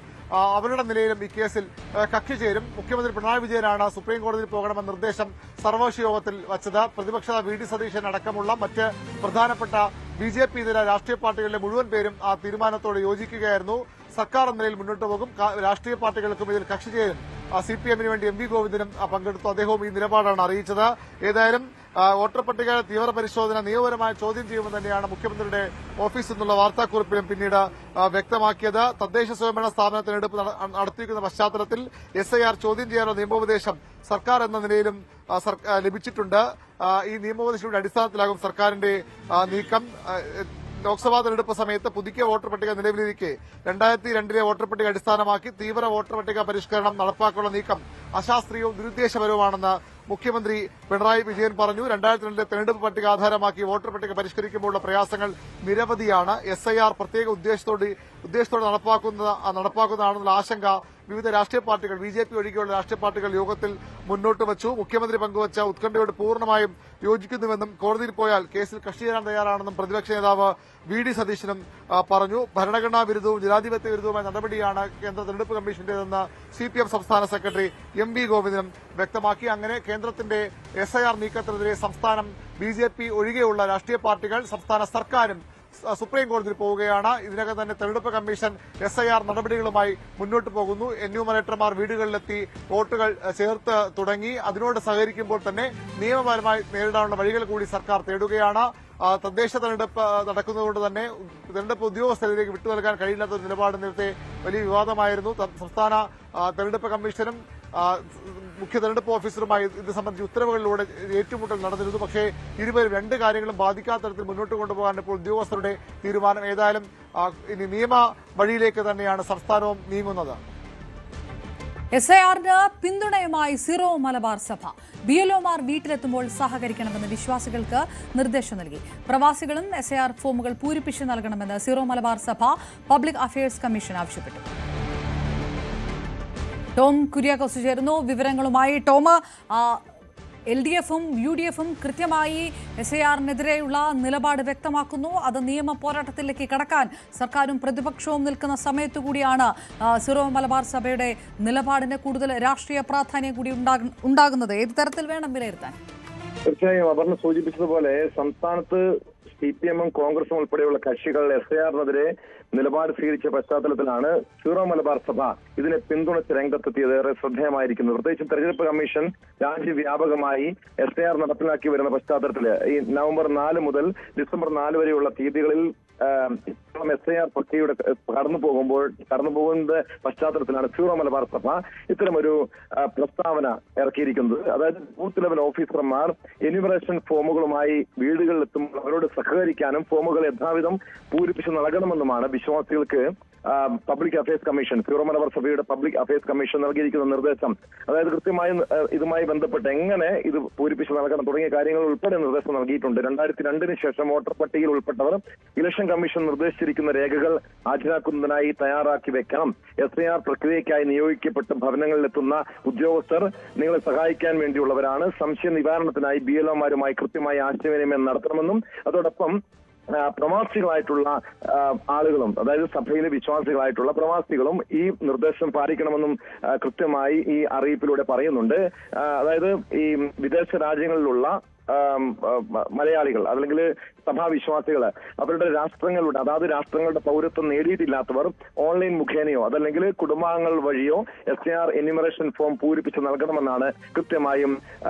അവരുടെ നിലയിലും ഈ കേസിൽ കക്ഷി ചേരും. മുഖ്യമന്ത്രി പിണറായി വിജയനാണ് സുപ്രീം കോടതിയിൽ പോകണമെന്ന നിർദ്ദേശം സർവകക്ഷി യോഗത്തിൽ വച്ചത്. പ്രതിപക്ഷ VD സതീശൻ അടക്കമുള്ള മറ്റ് പ്രധാനപ്പെട്ട BJP ഇതര രാഷ്ട്രീയ പാർട്ടികളിലെ മുഴുവൻ പേരും ആ തീരുമാനത്തോട് യോജിക്കുകയായിരുന്നു. സർക്കാർ എന്ന നിലയിൽ മുന്നോട്ട് പോകും. രാഷ്ട്രീയ പാർട്ടികൾക്കും ഇതിൽ കക്ഷി ചേരും. CPM-ന് വേണ്ടി MV ഗോവിന്ദനും പങ്കെടുത്തു. അദ്ദേഹവും ഈ നിലപാടാണ് അറിയിച്ചത്. ഏതായാലും വോട്ടർ പട്ടിക തീവ്ര പരിശോധന നിയമപരമായി ചോദ്യം ചെയ്യുമെന്ന് തന്നെയാണ് മുഖ്യമന്ത്രിയുടെ ഓഫീസിൽ നിന്നുള്ള വാർത്താക്കുറിപ്പിലും പിന്നീട് വ്യക്തമാക്കിയത്. തദ്ദേശ സ്വയംഭരണ സ്ഥാപന തെരഞ്ഞെടുപ്പ് നടത്തിയിരിക്കുന്ന പശ്ചാത്തലത്തിൽ SIR ചോദ്യം ചെയ്യാനുള്ള നിയമോപദേശം സർക്കാർ എന്ന നിലയിലും ലഭിച്ചിട്ടുണ്ട്. ഈ നിയമോപദേശങ്ങളുടെ അടിസ്ഥാനത്തിലാകും സർക്കാരിന്റെ നീക്കം. ലോക്സഭാ തെരഞ്ഞെടുപ്പ് സമയത്ത് പുതുക്കിയ വോട്ടർ പട്ടിക നിലവിലിരിക്കെ 2002 വോട്ടർ പട്ടിക അടിസ്ഥാനമാക്കി തീവ്ര വോട്ടർ പട്ടിക പരിഷ്കരണം നടപ്പാക്കാനുള്ള നീക്കം അശാസ്ത്രീയവും ദുരുദ്ദേശപരവുമാണെന്ന് മുഖ്യമന്ത്രി പിണറായി വിജയൻ പറഞ്ഞു. 2002 തെരഞ്ഞെടുപ്പ് പട്ടിക ആധാരമാക്കി വോട്ടർ പട്ടിക പരിഷ്കരിക്കുമ്പോഴുള്ള പ്രയാസങ്ങൾ നിരവധിയാണ്. SIR പ്രത്യേക ഉദ്ദേശത്തോടെ നടപ്പാക്കുന്നതാണെന്നുള്ള ആശങ്ക വിവിധ രാഷ്ട്രീയ പാർട്ടികൾ BJP ഒഴികെയുള്ള രാഷ്ട്രീയ പാർട്ടികൾ യോഗത്തിൽ മുന്നോട്ട് വച്ചു. മുഖ്യമന്ത്രി പങ്കുവച്ച ഉത്കണ്ഠയോട് പൂർണ്ണമായും യോജിക്കുന്നുവെന്നും കോടതിയിൽ പോയാൽ കേസിൽ കക്ഷി ചേരാൻ തയ്യാറാണെന്നും പ്രതിപക്ഷ നേതാവ് VD സതീശനും പറഞ്ഞു. ഭരണഘടനാ വിരുദ്ധവും ജനാധിപത്യ വിരുദ്ധവുമായ നടപടിയാണ് കേന്ദ്ര തെരഞ്ഞെടുപ്പ് കമ്മീഷന്റേതെന്ന് CPM സംസ്ഥാന സെക്രട്ടറി MV ഗോവിന്ദനും വ്യക്തമാക്കി. അങ്ങനെ കേന്ദ്രത്തിന്റെ SIR നീക്കത്തിനെതിരെ സംസ്ഥാനം BJP ഒഴികെയുള്ള രാഷ്ട്രീയ പാർട്ടികൾ സംസ്ഥാന സർക്കാരും സുപ്രീം കോടതിയിൽ പോവുകയാണ്. ഇതിനകം തന്നെ തെരഞ്ഞെടുപ്പ് കമ്മീഷൻ SIR നടപടികളുമായി മുന്നോട്ട് പോകുന്നു. എന്യൂമറേറ്റർമാർ വീടുകളിലെത്തി വോട്ടുകൾ ചേർത്ത് തുടങ്ങി. അതിനോട് സഹകരിക്കുമ്പോൾ തന്നെ നിയമപരമായി നേരിടാനുള്ള വഴികൾ കൂടി സർക്കാർ തേടുകയാണ്. തദ്ദേശ തെരഞ്ഞെടുപ്പ് നടക്കുന്നതുകൊണ്ട് തന്നെ തെരഞ്ഞെടുപ്പ് ഉദ്യോഗസ്ഥരിലേക്ക് വിട്ടു നൽകാൻ കഴിയില്ലാത്ത ഒരു നിലപാട് നേരത്തെ വലിയ വിവാദമായിരുന്നു. സംസ്ഥാന തെരഞ്ഞെടുപ്പ് കമ്മീഷനും മുഖ്യ തെരഞ്ഞെടുപ്പ് ഓഫീസറുമായി ഇത് സംബന്ധിച്ച് ഉത്തരവുകളിലൂടെ ഏറ്റുമുട്ടൽ നടന്നിരുന്നു. പക്ഷേ ഇരുവരും രണ്ട് കാര്യങ്ങളും ബാധിക്കാത്ത തരത്തിൽ മുന്നോട്ട് കൊണ്ടുപോകാൻ ഇപ്പോൾ ഉദ്യോഗസ്ഥരുടെ തീരുമാനം. ഏതായാലും ഇനി നിയമ വഴിയിലേക്ക് തന്നെയാണ് സംസ്ഥാനവും നീങ്ങുന്നത്. SIR-ന് പിന്തുണയുമായി സിറോ മലബാർ സഭ BLOമാർ വീട്ടിലെത്തുമ്പോൾ സഹകരിക്കണമെന്ന് വിശ്വാസികൾക്ക് നിർദ്ദേശം നൽകി. പ്രവാസികളും SIR ഫോമുകൾ പൂരിപ്പിച്ച് നൽകണമെന്ന് സിറോ മലബാർ സഭ പബ്ലിക് അഫയേഴ്സ് കമ്മീഷൻ ആവശ്യപ്പെട്ടു. ടോം കുര്യാക്കോസ് ചേരുന്നു വിവരങ്ങളുമായി. ടോം, LDF-ഉം UDF-ഉം കൃത്യമായി SIR-നെതിരെയുള്ള നിലപാട് വ്യക്തമാക്കുന്നു. അത് നിയമ പോരാട്ടത്തിലേക്ക് കടക്കാൻ സർക്കാരും പ്രതിപക്ഷവും നിൽക്കുന്ന സമയത്തു കൂടിയാണ് സിറോ മലബാർ സഭയുടെ നിലപാടിന് കൂടുതൽ രാഷ്ട്രീയ പ്രാധാന്യം കൂടി ഉണ്ടാകുന്നത്. ഏത് തരത്തിൽ വേണം വിലയിരുത്താൻ? തീർച്ചയായും അപർണ സൂചിപ്പിച്ചതുപോലെ സംസ്ഥാനത്ത് CPM-ഉം കോൺഗ്രസും ഉൾപ്പെടെയുള്ള കക്ഷികൾ SIR-നെതിരെ നിലപാട് സ്വീകരിച്ച പശ്ചാത്തലത്തിലാണ് സീറോ മലബാർ സഭ ഇതിനെ പിന്തുണച്ച് രംഗത്തെത്തിയത് ഏറെ ശ്രദ്ധേയമായിരിക്കുന്നത്. പ്രത്യേകിച്ചും തെരഞ്ഞെടുപ്പ് കമ്മീഷൻ രാജ്യവ്യാപകമായി SIR നടപ്പിലാക്കി വരുന്ന പശ്ചാത്തലത്തിൽ ഈ നവംബർ 4 മുതൽ ഡിസംബർ 4 വരെയുള്ള തീയതികളിൽ SIR പ്രക്രിയയുടെ കടന്നുപോകുന്ന പശ്ചാത്തലത്തിലാണ് സീറോ മലബാർ സഭ ഇത്തരമൊരു പ്രസ്താവന ഇറക്കിയിരിക്കുന്നത്. അതായത് ബൂത്ത് ലെവൽ ഓഫീസർമാർ എന്യൂമറേഷൻ ഫോമുകളുമായി വീടുകളിലെത്തുമ്പോൾ അവരോട് സഹകരിക്കാനും ഫോമുകൾ യഥാവിധം പൂരിപ്പിച്ച് നൽകണമെന്നുമാണ് വിശ്വാസികൾക്ക് public affairs commission zero Malabar സഭയുടെ പബ്ലിക് അഫയേഴ്സ് കമ്മീഷൻ നൽകിയിരിക്കുന്ന നിർദ്ദേശം. അതായത് കൃത്യമായും ഇതുമായി ബന്ധപ്പെട്ട് എങ്ങനെ ഇത് പൂരിപ്പിച്ച് നൽകണം തുടങ്ങിയ കാര്യങ്ങൾ ഉൾപ്പെടെ നിർദ്ദേശം നൽകിയിട്ടുണ്ട്. 2002 ശേഷം വോട്ടർ പട്ടികയിൽ ഉൾപ്പെട്ടവർ ഇലക്ഷൻ കമ്മീഷൻ നിർദ്ദേശിച്ചിരിക്കുന്ന രേഖകൾ ഹാജരാക്കുന്നതിനായി തയ്യാറാക്കി വെക്കണം. SIR പ്രക്രിയയ്ക്കായി നിയോഗിക്കപ്പെട്ട ഭവനങ്ങളിലെത്തുന്ന ഉദ്യോഗസ്ഥർ നിങ്ങളെ സഹായിക്കാൻ വേണ്ടിയുള്ളവരാണ്. സംശയ നിവാരണത്തിനായി BLOമാരുമായി കൃത്യമായി ആശയവിനിമയം നടത്തണമെന്നും അതോടൊപ്പം പ്രവാസികളായിട്ടുള്ള ആളുകളും അതായത് സഭയിലെ വിശ്വാസികളായിട്ടുള്ള പ്രവാസികളും ഈ നിർദ്ദേശം പാലിക്കണമെന്നും കൃത്യമായി ഈ അറിയിപ്പിലൂടെ പറയുന്നുണ്ട്. അതായത് ഈ വിദേശ രാജ്യങ്ങളിലുള്ള മലയാളികൾ അല്ലെങ്കിൽ സഭാവിശ്വാസികൾ അവരുടെ രാഷ്ട്രങ്ങളുടെ അതാത് രാഷ്ട്രങ്ങളുടെ പൗരത്വം നേടിയിട്ടില്ലാത്തവർ ഓൺലൈൻ മുഖേനയോ അതല്ലെങ്കിൽ കുടുംബാംഗങ്ങൾ വഴിയോ SAR എന്യൂമറേഷൻ ഫോം പൂരിപ്പിച്ച് നൽകണമെന്നാണ് കൃത്യമായും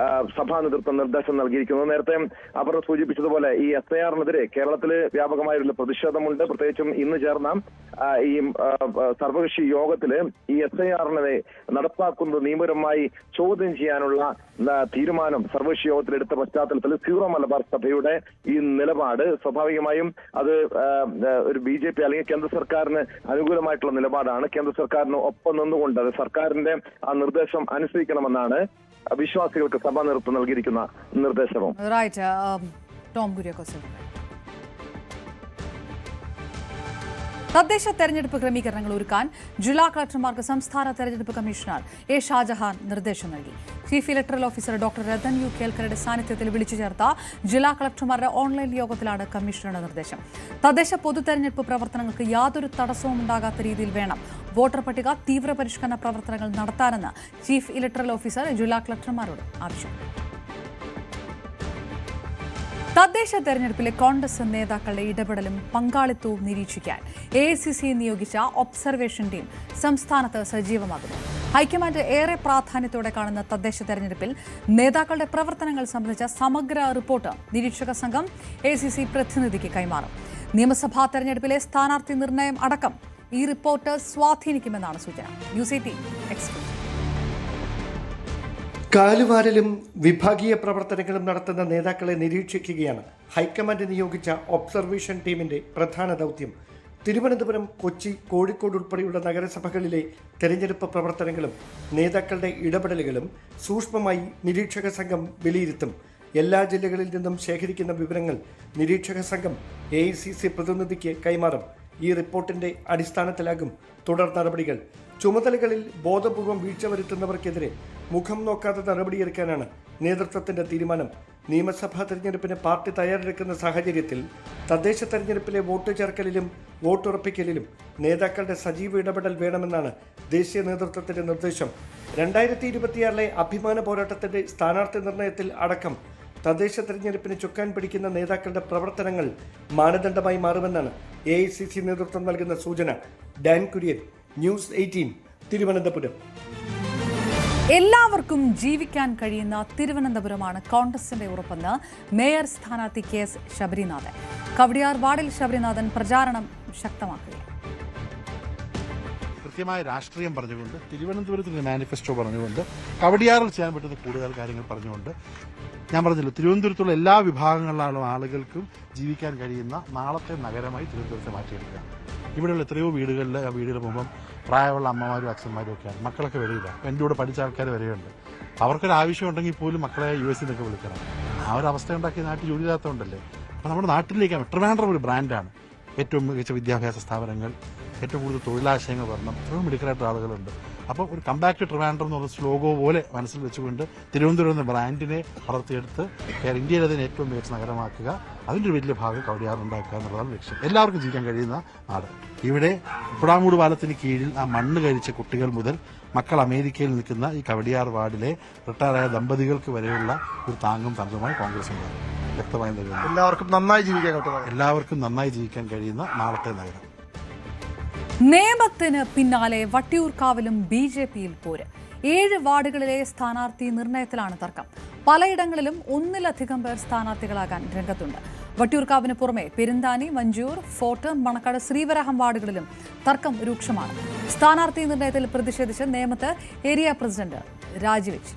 സഭാ നേതൃത്വം നിർദ്ദേശം നൽകിയിരിക്കുന്നത്. നേരത്തെ അവർ സൂചിപ്പിച്ചതുപോലെ ഈ SARനെതിരെ കേരളത്തിൽ വ്യാപകമായുള്ള പ്രതിഷേധമുണ്ട്. പ്രത്യേകിച്ചും ഇന്ന് ചേർന്ന ഈ സർവകക്ഷി യോഗത്തില് ഈ SARനെ നടപ്പാക്കുന്നത് നിയമപരമായി ചോദ്യം ചെയ്യാനുള്ള തീരുമാനം സർവകക്ഷി യോഗത്തിൽ എടുത്ത പശ്ചാത്തലത്തിൽ സീറോ മലബാർ സഭയുടെ ഈ നിലപാട് സ്വാഭാവികമായും അത് ഒരു BJP അല്ലെങ്കിൽ കേന്ദ്ര സർക്കാരിന് അനുകൂലമായിട്ടുള്ള നിലപാടാണ്. കേന്ദ്ര സർക്കാരിന് ഒപ്പം നിന്നുകൊണ്ട് അത് സർക്കാരിന്റെ ആ നിർദ്ദേശം അനുസരിക്കണമെന്നാണ് വിശ്വാസികൾക്ക് സഭാ നേതൃത്വം നൽകിയിരിക്കുന്ന നിർദ്ദേശവും. തദ്ദേശ തെരഞ്ഞെടുപ്പ് ക്രമീകരണങ്ങൾ ഒരുക്കാൻ ജില്ലാ കളക്ടർമാർക്ക് സംസ്ഥാന തെരഞ്ഞെടുപ്പ് കമ്മീഷണർ A. ഷാജഹാൻ നിർദ്ദേശം നൽകി. Chief electoral officer doctor Rathan U കേൽക്കറുടെ സാന്നിധ്യത്തിൽ വിളിച്ചു ചേർത്ത ജില്ലാ കളക്ടർമാരുടെ ഓൺലൈൻ യോഗത്തിലാണ് കമ്മീഷണറുടെ നിർദ്ദേശം. തദ്ദേശ പൊതു തെരഞ്ഞെടുപ്പ് പ്രവർത്തനങ്ങൾക്ക് യാതൊരു തടസ്സവും ഉണ്ടാകാത്ത രീതിയിൽ വേണം വോട്ടർ പട്ടിക തീവ്രപരിഷ്കരണ പ്രവർത്തനങ്ങൾ നടത്താനെന്ന് ചീഫ് ഇലക്ടറൽ ഓഫീസർ ജില്ലാ കളക്ടർമാരോട് ആവശ്യപ്പെട്ടു. തദ്ദേശ തെരഞ്ഞെടുപ്പിലെ കോൺഗ്രസ് നേതാക്കളുടെ ഇടപെടലും പങ്കാളിത്തവും നിരീക്ഷിക്കാൻ AICC നിയോഗിച്ച ഒബ്സർവേഷൻ ടീം സംസ്ഥാനത്ത് സജീവമാകുന്നു. ഹൈക്കമാൻഡ് ഏറെ പ്രാധാന്യത്തോടെ കാണുന്ന തദ്ദേശ തെരഞ്ഞെടുപ്പിൽ നേതാക്കളുടെ പ്രവർത്തനങ്ങൾ സംബന്ധിച്ച സമഗ്ര റിപ്പോർട്ട് നിരീക്ഷക സംഘം AICC പ്രതിനിധിക്ക് കൈമാറും. നിയമസഭാ തെരഞ്ഞെടുപ്പിലെ സ്ഥാനാർത്ഥി നിർണയം അടക്കം ഈ റിപ്പോർട്ട് സ്വാധീനിക്കുമെന്നാണ് സൂചന. News 18 express. കാലുവാരലും വിഭാഗീയ പ്രവർത്തനങ്ങളും നടത്തുന്ന നേതാക്കളെ നിരീക്ഷിക്കുകയാണ് ഹൈക്കമാൻഡ് നിയോഗിച്ച ഒബ്സർവേഷൻ ടീമിന്റെ പ്രധാന ദൗത്യം. തിരുവനന്തപുരം, കൊച്ചി, കോഴിക്കോട് ഉൾപ്പെടെയുള്ള നഗരസഭകളിലെ തെരഞ്ഞെടുപ്പ് പ്രവർത്തനങ്ങളും നേതാക്കളുടെ ഇടപെടലുകളും സൂക്ഷ്മമായി നിരീക്ഷക സംഘം വിലയിരുത്തും. എല്ലാ ജില്ലകളിൽ നിന്നും ശേഖരിക്കുന്ന വിവരങ്ങൾ നിരീക്ഷക സംഘം AICC പ്രതിനിധിക്ക് കൈമാറും. ഈ റിപ്പോർട്ടിന്റെ അടിസ്ഥാനത്തിലാകും തുടർ നടപടികൾ. ചുമതലകളിൽ ബോധപൂർവം വീഴ്ച വരുത്തുന്നവർക്കെതിരെ മുഖം നോക്കാതെ നടപടിയെടുക്കാനാണ് നേതൃത്വത്തിന്റെ തീരുമാനം. നിയമസഭാ തെരഞ്ഞെടുപ്പിന് പാർട്ടി തയ്യാറെടുക്കുന്ന സാഹചര്യത്തിൽ തദ്ദേശ തെരഞ്ഞെടുപ്പിലെ വോട്ട് ചേർക്കലിലും വോട്ടുറപ്പിക്കലിലും നേതാക്കളുടെ സജീവ ഇടപെടൽ വേണമെന്നാണ് ദേശീയ നേതൃത്വത്തിന്റെ നിർദ്ദേശം. 2026 അഭിമാന പോരാട്ടത്തിന്റെ സ്ഥാനാർത്ഥി നിർണയത്തിൽ അടക്കം തദ്ദേശ തെരഞ്ഞെടുപ്പിന് ചുക്കാൻ പിടിക്കുന്ന നേതാക്കളുടെ പ്രവർത്തനങ്ങൾ മാനദണ്ഡമായി മാറുമെന്നാണ് AICC നേതൃത്വം നൽകുന്ന സൂചന. Dan Kurian, news 18, Thiruvananthapuram. എല്ലാവർക്കും ജീവിക്കാൻ കഴിയുന്ന തിരുവനന്തപുരമാണ് കോൺഗ്രസിന്റെ ഉറപ്പെന്ന് മേയർ സ്ഥാനാർത്ഥി KS ശബരിനാഥൻ. കവടിയാർ വാർഡിൽ ശബരിനാഥൻ പ്രചാരണം ശക്തമാക്കുക. കൃത്യമായ രാഷ്ട്രീയം പറഞ്ഞുകൊണ്ട്, തിരുവനന്തപുരത്തിന് മാനിഫെസ്റ്റോ പറഞ്ഞുകൊണ്ട്, കവടിയാറിൽ ചെയ്യാൻ പറ്റുന്ന കൂടുതൽ കാര്യങ്ങൾ പറഞ്ഞുകൊണ്ട്, ഞാൻ പറഞ്ഞല്ലോ തിരുവനന്തപുരത്തുള്ള എല്ലാ വിഭാഗങ്ങളിലുള്ള ആളുകൾക്കും ജീവിക്കാൻ കഴിയുന്ന നാളത്തെ നഗരമായി തിരുവനന്തപുരത്തെ മാറ്റിയെടുക്കുക. ഇവിടെയുള്ള എത്രയോ വീടുകളിൽ ആ വീടുകൾ പോകുമ്പം പ്രായമുള്ള അമ്മമാരും അച്ഛന്മാരും ഒക്കെയാണ്. മക്കളൊക്കെ വരില്ല. എൻ്റെ കൂടെ പഠിച്ച ആൾക്കാർ വരെയുണ്ട്. അവർക്കൊരു ആവശ്യം ഉണ്ടെങ്കിൽ പോലും മക്കളെ US നിന്നൊക്കെ വിളിക്കണം. ആ ഒരു അവസ്ഥ ഉണ്ടാക്കിയ നാട്ടിൽ ജോലിയില്ലാത്തതുകൊണ്ടല്ലേ. അപ്പോൾ നമ്മുടെ നാട്ടിലേക്ക് ട്രിവാൻഡ്രം ഒരു ബ്രാൻഡാണ്. ഏറ്റവും മികച്ച വിദ്യാഭ്യാസ സ്ഥാപനങ്ങൾ, ഏറ്റവും കൂടുതൽ തൊഴിലാശയങ്ങൾ വരണം, എത്രയും മിടുക്കലായിട്ട് ആളുകളുണ്ട്. അപ്പോൾ ഒരു കംബാക്ക് ടു ട്രിവാൻഡ്രം എന്ന് പറഞ്ഞ സ്ലോഗോ പോലെ മനസ്സിൽ വെച്ചുകൊണ്ട് തിരുവനന്തപുരം എന്ന ബ്രാൻഡിനെ വളർത്തിയെടുത്ത് ഇന്ത്യയിലെ തന്നെ ഏറ്റവും മികച്ച നഗരമാക്കുക, അതിൻ്റെ ഒരു വലിയ ഭാഗം കവടിയാറുണ്ടാക്കുക എന്നുള്ളതാണ് ലക്ഷ്യം. എല്ലാവർക്കും ജീവിക്കാൻ കഴിയുന്ന നാട്. ഇവിടെ കുടാമൂട് പാലത്തിന് കീഴിൽ ആ മണ്ണ് കഴിച്ച കുട്ടികൾ മുതൽ മക്കൾ അമേരിക്കയിൽ നിൽക്കുന്ന ഈ കവടിയാർ വാർഡിലെ റിട്ടയറായ ദമ്പതികൾക്ക് വരെയുള്ള ഒരു താങ്ങും തന്ത്രമായി കോൺഗ്രസ് ഉണ്ടാകും. വ്യക്തമായി നൽകുന്നു. എല്ലാവർക്കും നന്നായി ജീവിക്കാൻ കഴിയുന്ന നാളത്തെ നഗരം. നിയമത്തിന് പിന്നാലെ വട്ടിയൂർക്കാവിലും BJPയിൽ പോര്. 7 വാർഡുകളിലെ സ്ഥാനാർത്ഥി നിർണയത്തിലാണ് തർക്കം. പലയിടങ്ങളിലും ഒന്നിലധികം പേർ സ്ഥാനാർത്ഥികളാകാൻ രംഗത്തുണ്ട്. വട്ടിയൂർക്കാവിന് പുറമെ പെരുന്താനി, മഞ്ചൂർ, ഫോർട്ട്, മണക്കാട്, ശ്രീവരാഹം വാർഡുകളിലും തർക്കം രൂക്ഷമാണ്. സ്ഥാനാർത്ഥി നിർണയത്തിൽ പ്രതിഷേധിച്ച് നേമത്ത് ഏരിയ പ്രസിഡന്റ് രാജിവെച്ചു.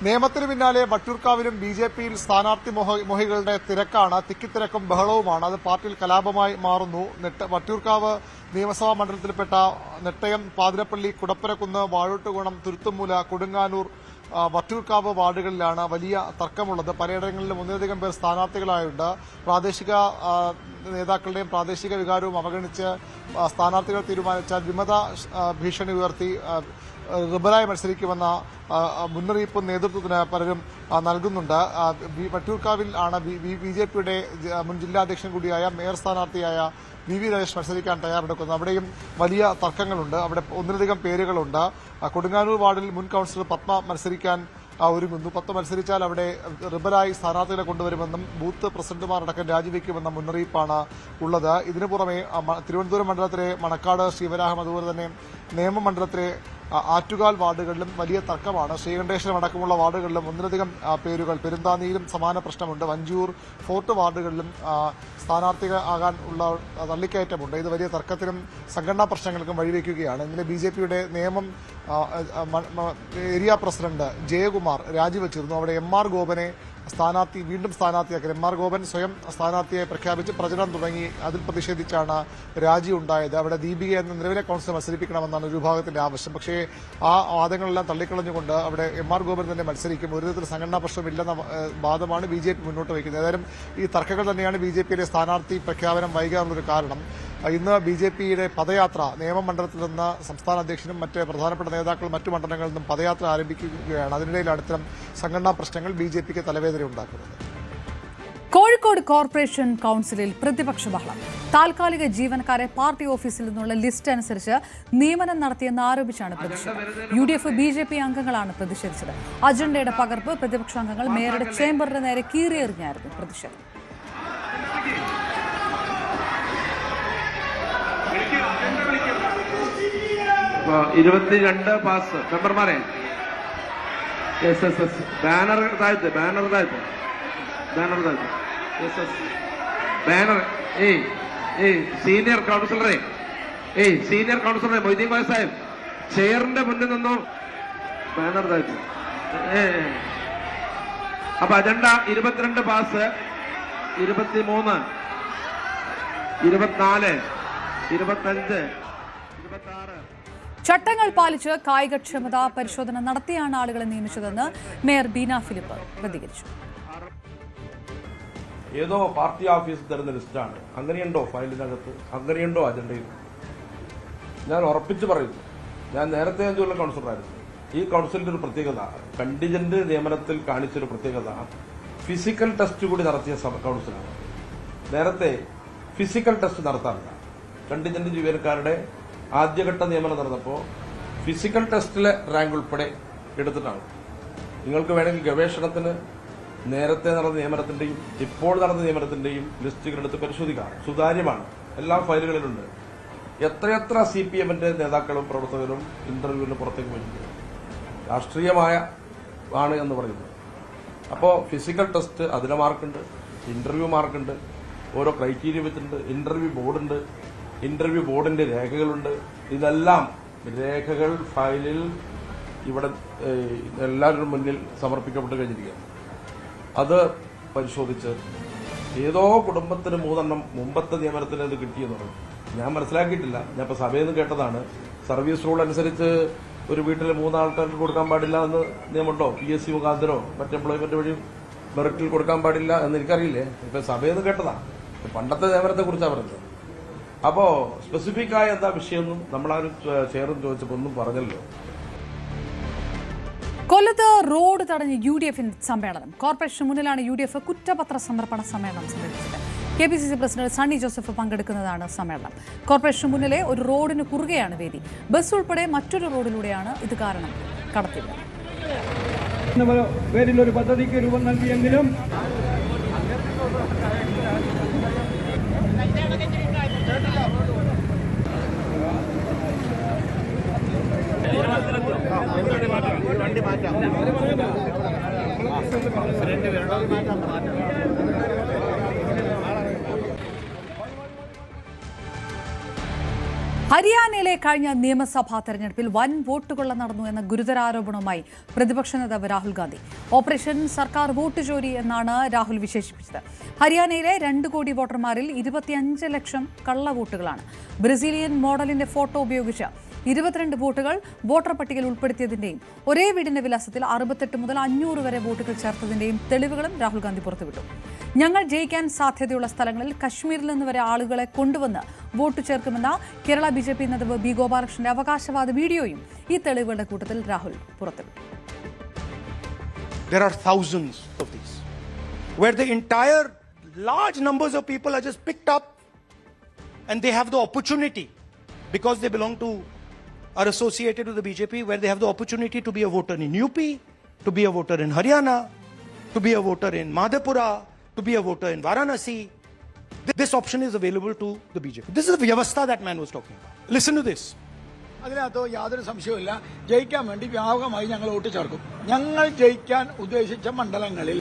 നിയമത്തിന് പിന്നാലെ വട്ടിയൂർക്കാവിലും BJPയിൽ സ്ഥാനാർത്ഥി മോഹികളുടെ തിരക്കാണ്. തിക്കിത്തിരക്കും ബഹളവുമാണ്. അത് പാർട്ടിയിൽ കലാപമായി മാറുന്നു. വട്ടിയൂർക്കാവ് നിയമസഭാ മണ്ഡലത്തിൽപ്പെട്ട നെട്ടയം, പാതിരപ്പള്ളി, കുടപ്പരക്കുന്ന്, വാഴോട്ടുകുണം, തുരുത്തുമൂല, കൊടുങ്ങാനൂർ, വട്ടിയൂർക്കാവ് വാർഡുകളിലാണ് വലിയ തർക്കമുള്ളത്. പലയിടങ്ങളിലും ഒന്നിലധികം പേർ സ്ഥാനാർത്ഥികളായുണ്ട്. പ്രാദേശിക നേതാക്കളുടെയും പ്രാദേശിക വികാരവും അവഗണിച്ച് സ്ഥാനാർത്ഥികൾ തീരുമാനിച്ചാൽ വിമത ഭീഷണി ഉയർത്തി റിബലായി മത്സരിക്കുമെന്ന മുന്നറിയിപ്പ് നേതൃത്വത്തിന് പലരും നൽകുന്നുണ്ട്. വട്ടിയൂർക്കാവിൽ ആണ് BJPയുടെ മുൻ ജില്ലാധ്യക്ഷൻ കൂടിയായ മേയർ സ്ഥാനാർത്ഥിയായ VV രാജേഷ് മത്സരിക്കാൻ തയ്യാറെടുക്കുന്നത്. അവിടെയും വലിയ തർക്കങ്ങളുണ്ട്. അവിടെ ഒന്നിലധികം പേരുകളുണ്ട്. കൊടുങ്ങാനൂർ വാർഡിൽ മുൻ കൌൺസിലർ പത്മ മത്സരിക്കാൻ ഒരുങ്ങുന്നു. 10 മത്സരിച്ചാൽ അവിടെ റിബലായി സ്ഥാനാർത്ഥികളെ കൊണ്ടുവരുമെന്നും ബൂത്ത് പ്രസിഡന്റുമാരടക്കം രാജിവെക്കുമെന്ന മുന്നറിയിപ്പാണ് ഉള്ളത്. ഇതിനു പുറമെ തിരുവനന്തപുരം മണ്ഡലത്തിലെ മണക്കാട്, ശ്രീവരാഹം, അതുപോലെ തന്നെ നേമം മണ്ഡലത്തിലെ ആറ്റുകാൽ വാർഡുകളിലും വലിയ തർക്കമാണ്. ശ്രീകണ്ഠേശ്വരം അടക്കമുള്ള വാർഡുകളിലും ഒന്നിലധികം പേരുകൾ, പെരുന്താനിയിലും സമാന പ്രശ്നമുണ്ട്. വഞ്ചൂർ, ഫോർട്ട് വാർഡുകളിലും സ്ഥാനാർത്ഥിയാകാൻ ഉള്ള തള്ളിക്കയറ്റമുണ്ട്. ഇത് വലിയ തർക്കത്തിനും സംഘടനാ പ്രശ്നങ്ങൾക്കും വഴിവെക്കുകയാണ്. ഇന്നലെ BJPയുടെ നേമം ഏരിയ പ്രസിഡന്റ് ജയകുമാർ രാജിവെച്ചിരുന്നു. അവിടെ MR ഗോപനെ വീണ്ടും സ്ഥാനാർത്ഥിയാക്കി. MR ഗോപൻ സ്വയം സ്ഥാനാർത്ഥിയെ പ്രഖ്യാപിച്ച് പ്രചരണം തുടങ്ങി. അതിൽ പ്രതിഷേധിച്ചാണ് രാജി ഉണ്ടായത്. അവിടെ ദീപിക എന്ന നിലവിലെ കൌൺസിലർ മത്സരിപ്പിക്കണമെന്നാണ് ഒരു വിഭാഗത്തിന്റെ ആവശ്യം. പക്ഷേ ആ വാദങ്ങളെല്ലാം തള്ളിക്കളഞ്ഞുകൊണ്ട് അവിടെ MR ഗോപൻ തന്നെ മത്സരിക്കും. ഒരു വിധത്തിൽ സംഘടനാ പ്രശ്നമില്ലെന്ന വാദമാണ് BJP മുന്നോട്ട് വയ്ക്കുന്നത്. ഏതായാലും ഈ തർക്കങ്ങൾ തന്നെയാണ് BJPയിലെ സ്ഥാനാർത്ഥി പ്രഖ്യാപനം വൈകാനുള്ളൊരു കാരണം. ഇന്ന് BJPയുടെ പദയാത്ര നേമം മണ്ഡലത്തിൽ നിന്ന് സംസ്ഥാന അധ്യക്ഷനും മറ്റ് പ്രധാനപ്പെട്ട നേതാക്കളും മറ്റു മണ്ഡലങ്ങളിൽ നിന്നും പദയാത്ര ആരംഭിക്കുകയാണ്. അതിനിടയിലാണ് ഇത്തരം സംഘടനാ പ്രശ്നങ്ങൾ BJPക്ക് തലവേദന ഉണ്ടാക്കുന്നത്. കോഴിക്കോട് കോർപ്പറേഷൻ കൌൺസിലിൽ പ്രതിപക്ഷ ബഹളം. താൽക്കാലിക ജീവനക്കാരെ പാർട്ടി ഓഫീസിൽ നിന്നുള്ള ലിസ്റ്റ് അനുസരിച്ച് നിയമനം നടത്തിയെന്ന് ആരോപിച്ചാണ് പ്രതിഷേധം. UDF, BJP അംഗങ്ങളാണ് പ്രതിഷേധിച്ചത്. അജണ്ടയുടെ പകർപ്പ് പ്രതിപക്ഷാംഗങ്ങൾ മേയറുടെ ചേംബറിന് നേരെ കീറിയെറിഞ്ഞായിരുന്നു പ്രതിഷേധം. പാസ് മെമ്പർമാരെ ബാനർ താഴ്ത്ത് ബാനർ സീനിയർ കൗൺസിലറെ മൊയ്തീൻ കോയ സാഹിബ് ചെയറിന്റെ മുന്നിൽ നിന്നും ബാനർ താഴ്ത്ത്. അപ്പൊ അജണ്ട 22 പാസ്, 23, 24, 25, 26. ചട്ടങ്ങൾ പാലിച്ച് കായികക്ഷമതാ പരിശോധന നടത്തിയാണ് ആളുകളെ നിയമിച്ചതെന്ന് മേയർ ബീന ഫിലിപ്പ് പ്രതികരിച്ചു. ഏതോ പാർട്ടി ഓഫീസിൽ തരുന്ന ലിസ്റ്റാണ്. അങ്ങനെയുണ്ടോ ഫയലിനകത്ത്? അങ്ങനെയുണ്ടോ അജണ്ടയിൽ? ഞാൻ ഉറപ്പിച്ചു പറയുന്നു, ഞാൻ നേരത്തെ അഞ്ചുള്ള കൌൺസിലറായിരുന്നു. ഈ കൌൺസിലിന്റെ ഒരു പ്രത്യേകത, കണ്ടിജന്റ് നിയമനത്തിൽ കാണിച്ചൊരു പ്രത്യേകത, ഫിസിക്കൽ ടെസ്റ്റ് കൂടി നടത്തിയ കൌൺസിലാണ്. നേരത്തെ ഫിസിക്കൽ ടെസ്റ്റ് നടത്താറില്ല. കണ്ടിജന്റ് ജീവനക്കാരുടെ ആദ്യഘട്ട നിയമനം നടന്നപ്പോൾ ഫിസിക്കൽ ടെസ്റ്റിലെ റാങ്ക് ഉൾപ്പെടെ എടുത്തിട്ടാണ്. നിങ്ങൾക്ക് വേണമെങ്കിൽ ഗവേഷണത്തിന് നേരത്തെ നടന്ന നിയമനത്തിന്റെയും ഇപ്പോൾ നടന്ന നിയമനത്തിന്റെയും ലിസ്റ്റുകളെടുത്ത് പരിശോധിക്കാം. സുതാര്യമാണ്, എല്ലാ ഫയലുകളിലുണ്ട്. എത്രയെത്ര CPMന്റെ നേതാക്കളും പ്രവർത്തകരും ഇന്റർവ്യൂവിന് പുറത്തേക്ക് വരുന്നത് രാഷ്ട്രീയമായ ആണ് എന്ന് പറയുന്നത്. അപ്പോൾ ഫിസിക്കൽ ടെസ്റ്റ് അതിന് മാർക്കുണ്ട്, ഇന്റർവ്യൂ മാർക്കുണ്ട്, ഓരോ ക്രൈറ്റീരിയ വെച്ചിട്ടുണ്ട്, ഇന്റർവ്യൂ ബോർഡുണ്ട്, ഇന്റർവ്യൂ ബോർഡിന്റെ രേഖകളുണ്ട്. ഇതെല്ലാം രേഖകൾ ഫയലിൽ ഇവിടെ എല്ലാവരുടെ മുന്നിൽ സമർപ്പിക്കപ്പെട്ട് കഴിഞ്ഞിരിക്കുകയാണ്. അത് പരിശോധിച്ച് ഏതോ കുടുംബത്തിന് 3 എണ്ണം മുമ്പത്തെ നിയമനത്തിന് അത് കിട്ടിയെന്ന് പറഞ്ഞു. ഞാൻ മനസ്സിലാക്കിയിട്ടില്ല, ഞാൻ ഇപ്പോൾ സഭയിൽ നിന്ന് കേട്ടതാണ്. സർവീസ് റൂൾ അനുസരിച്ച് ഒരു വീട്ടിൽ 3 ആൾക്കാർക്ക് കൊടുക്കാൻ പാടില്ല എന്ന് നിയമമുണ്ടോ? PSC മുഖാന്തരോ മറ്റ് എംപ്ലോയ്മെന്റ് വഴി മെറിറ്റിൽ കൊടുക്കാൻ പാടില്ല എന്ന് എനിക്കറിയില്ലേ. ഇപ്പൊ സഭയിൽ നിന്ന് കേട്ടതാണ്. പണ്ടത്തെ നിയമനത്തെ കുറിച്ചാണ് പറഞ്ഞത്. അപ്പോ സ്പെസിഫിക് ആയ എന്താ വിഷയമൊന്നും നമ്മളാരും ചേർന്ന് ചോദിച്ചപ്പോ ഒന്നും പറഞ്ഞല്ലോ. കൊല്ലത്ത് റോഡ് തടഞ്ഞ് UDF സമ്മേളനം. കോർപ്പറേഷന് മുന്നിലാണ് UDF കുറ്റപത്ര സമർപ്പണ സമ്മേളനം സംഘടിപ്പിച്ചത്. KPCC പ്രസിഡന്റ് സണ്ണി ജോസഫ് പങ്കെടുക്കുന്നതാണ് സമ്മേളനം. കോർപ്പറേഷന് മുന്നിലെ ഒരു റോഡിന് കുറുകെയാണ് വേദി. ബസ് ഉൾപ്പെടെ മറ്റൊരു റോഡിലൂടെയാണ് ഇത് കാരണം കടത്തിയത്. പേരിലൊരു പദ്ധതിക്ക് രൂപം നൽകിയെങ്കിലും ഹരിയാനയിലെ കഴിഞ്ഞ നിയമസഭാ തെരഞ്ഞെടുപ്പിൽ വൻ വോട്ടുകൊള്ള നടന്നു എന്ന ഗുരുതരാരോപണവുമായി പ്രതിപക്ഷ നേതാവ് രാഹുൽ ഗാന്ധി. ഓപ്പറേഷൻ സർക്കാർ വോട്ട് ചോരി എന്നാണ് രാഹുൽ വിശേഷിപ്പിച്ചത്. ഹരിയാനയിലെ 2 കോടി വോട്ടർമാരിൽ 25 ലക്ഷം കള്ളവോട്ടുകളാണ്. ബ്രസീലിയൻ മോഡലിന്റെ ഫോട്ടോ ഉപയോഗിച്ച് 22 വോട്ടുകൾ വോട്ടർ പട്ടികയിൽ ഉൾപ്പെടുത്തിയതിന്റെയും ഒരേ വീടിന്റെ വിലാസത്തിൽ 68 മുതൽ 500 വരെ വോട്ടുകൾ ചേർത്തതിന്റെയും തെളിവുകളും രാഹുൽ ഗാന്ധി പുറത്തുവിട്ടു. ഞങ്ങൾ ജയിക്കാൻ സാധ്യതയുള്ള സ്ഥലങ്ങളിൽ കശ്മീരിൽ നിന്ന് വരെ ആളുകളെ കൊണ്ടുവന്ന് വോട്ട് ചേർക്കുമെന്ന കേരള BJP നേതാവ് B. ഗോപാലകൃഷ്ണന്റെ അവകാശവാദ വീഡിയോയും ഈ തെളിവുകളുടെ കൂട്ടത്തിൽ രാഹുൽ പുറത്തുവിട്ടു. There are thousands of these where the entire large numbers of people are just picked up and they have the opportunity because they belong to are associated with the BJP, where they have the opportunity to be a voter in UP, to be a voter in Haryana, to be a voter in Madhepura, to be a voter in Varanasi. This option is available to the BJP. This is the Vyavastha that man was talking about. Listen to this. അതിനകത്ത് യാതൊരു സംശയവുമില്ല. ജയിക്കാൻ വേണ്ടി വ്യാപകമായി ഞങ്ങൾ vote ചേർക്കും. ഞങ്ങൾ ജയിക്കാൻ ഉദ്ദേശിച്ച മണ്ഡലങ്ങളിൽ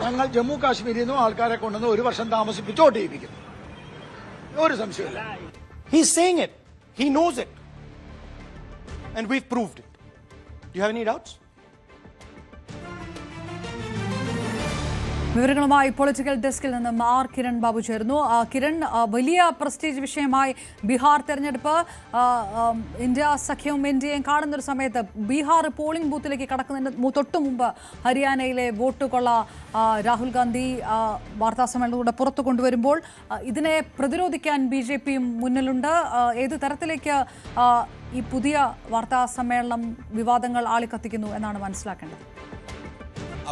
ഞങ്ങൾ ജമ്മു കാശ്മീരിൽ നിന്നും ആൾക്കാരെ കൊണ്ടുവന്ന് ഒരു വർഷം താമസിപ്പിച്ച് വോട്ട് ചെയ്യിപ്പിക്കും. ഒരു സംശയമില്ല. He's saying it. He knows it. And we've proved it. Do you have any doubts? വിവരങ്ങളുമായി പൊളിറ്റിക്കൽ ഡെസ്കിൽ നിന്നും ആർ കിരൺ ബാബു ചേർന്നു. കിരൺ, വലിയ പ്രസ്റ്റീജ് വിഷയമായി ബീഹാർ തെരഞ്ഞെടുപ്പ്, ഇന്ത്യ സഖ്യവും എൻഡിഎയും കാണുന്ന ഒരു സമയത്ത് ബീഹാർ പോളിംഗ് ബൂത്തിലേക്ക് കടക്കുന്നതിന് തൊട്ടു മുമ്പ് ഹരിയാനയിലെ വോട്ട് കൊള്ള രാഹുൽ ഗാന്ധി വാർത്താസമ്മേളനത്തിലൂടെ പുറത്തു കൊണ്ടുവരുമ്പോൾ ഇതിനെ പ്രതിരോധിക്കാൻ ബിജെപിയും മുന്നിലുണ്ട്. ഏത് തരത്തിലേക്ക് ഈ പുതിയ വാർത്താസമ്മേളനം വിവാദങ്ങൾ ആളിക്കത്തിക്കുന്നു എന്നാണ് മനസ്സിലാക്കേണ്ടത്?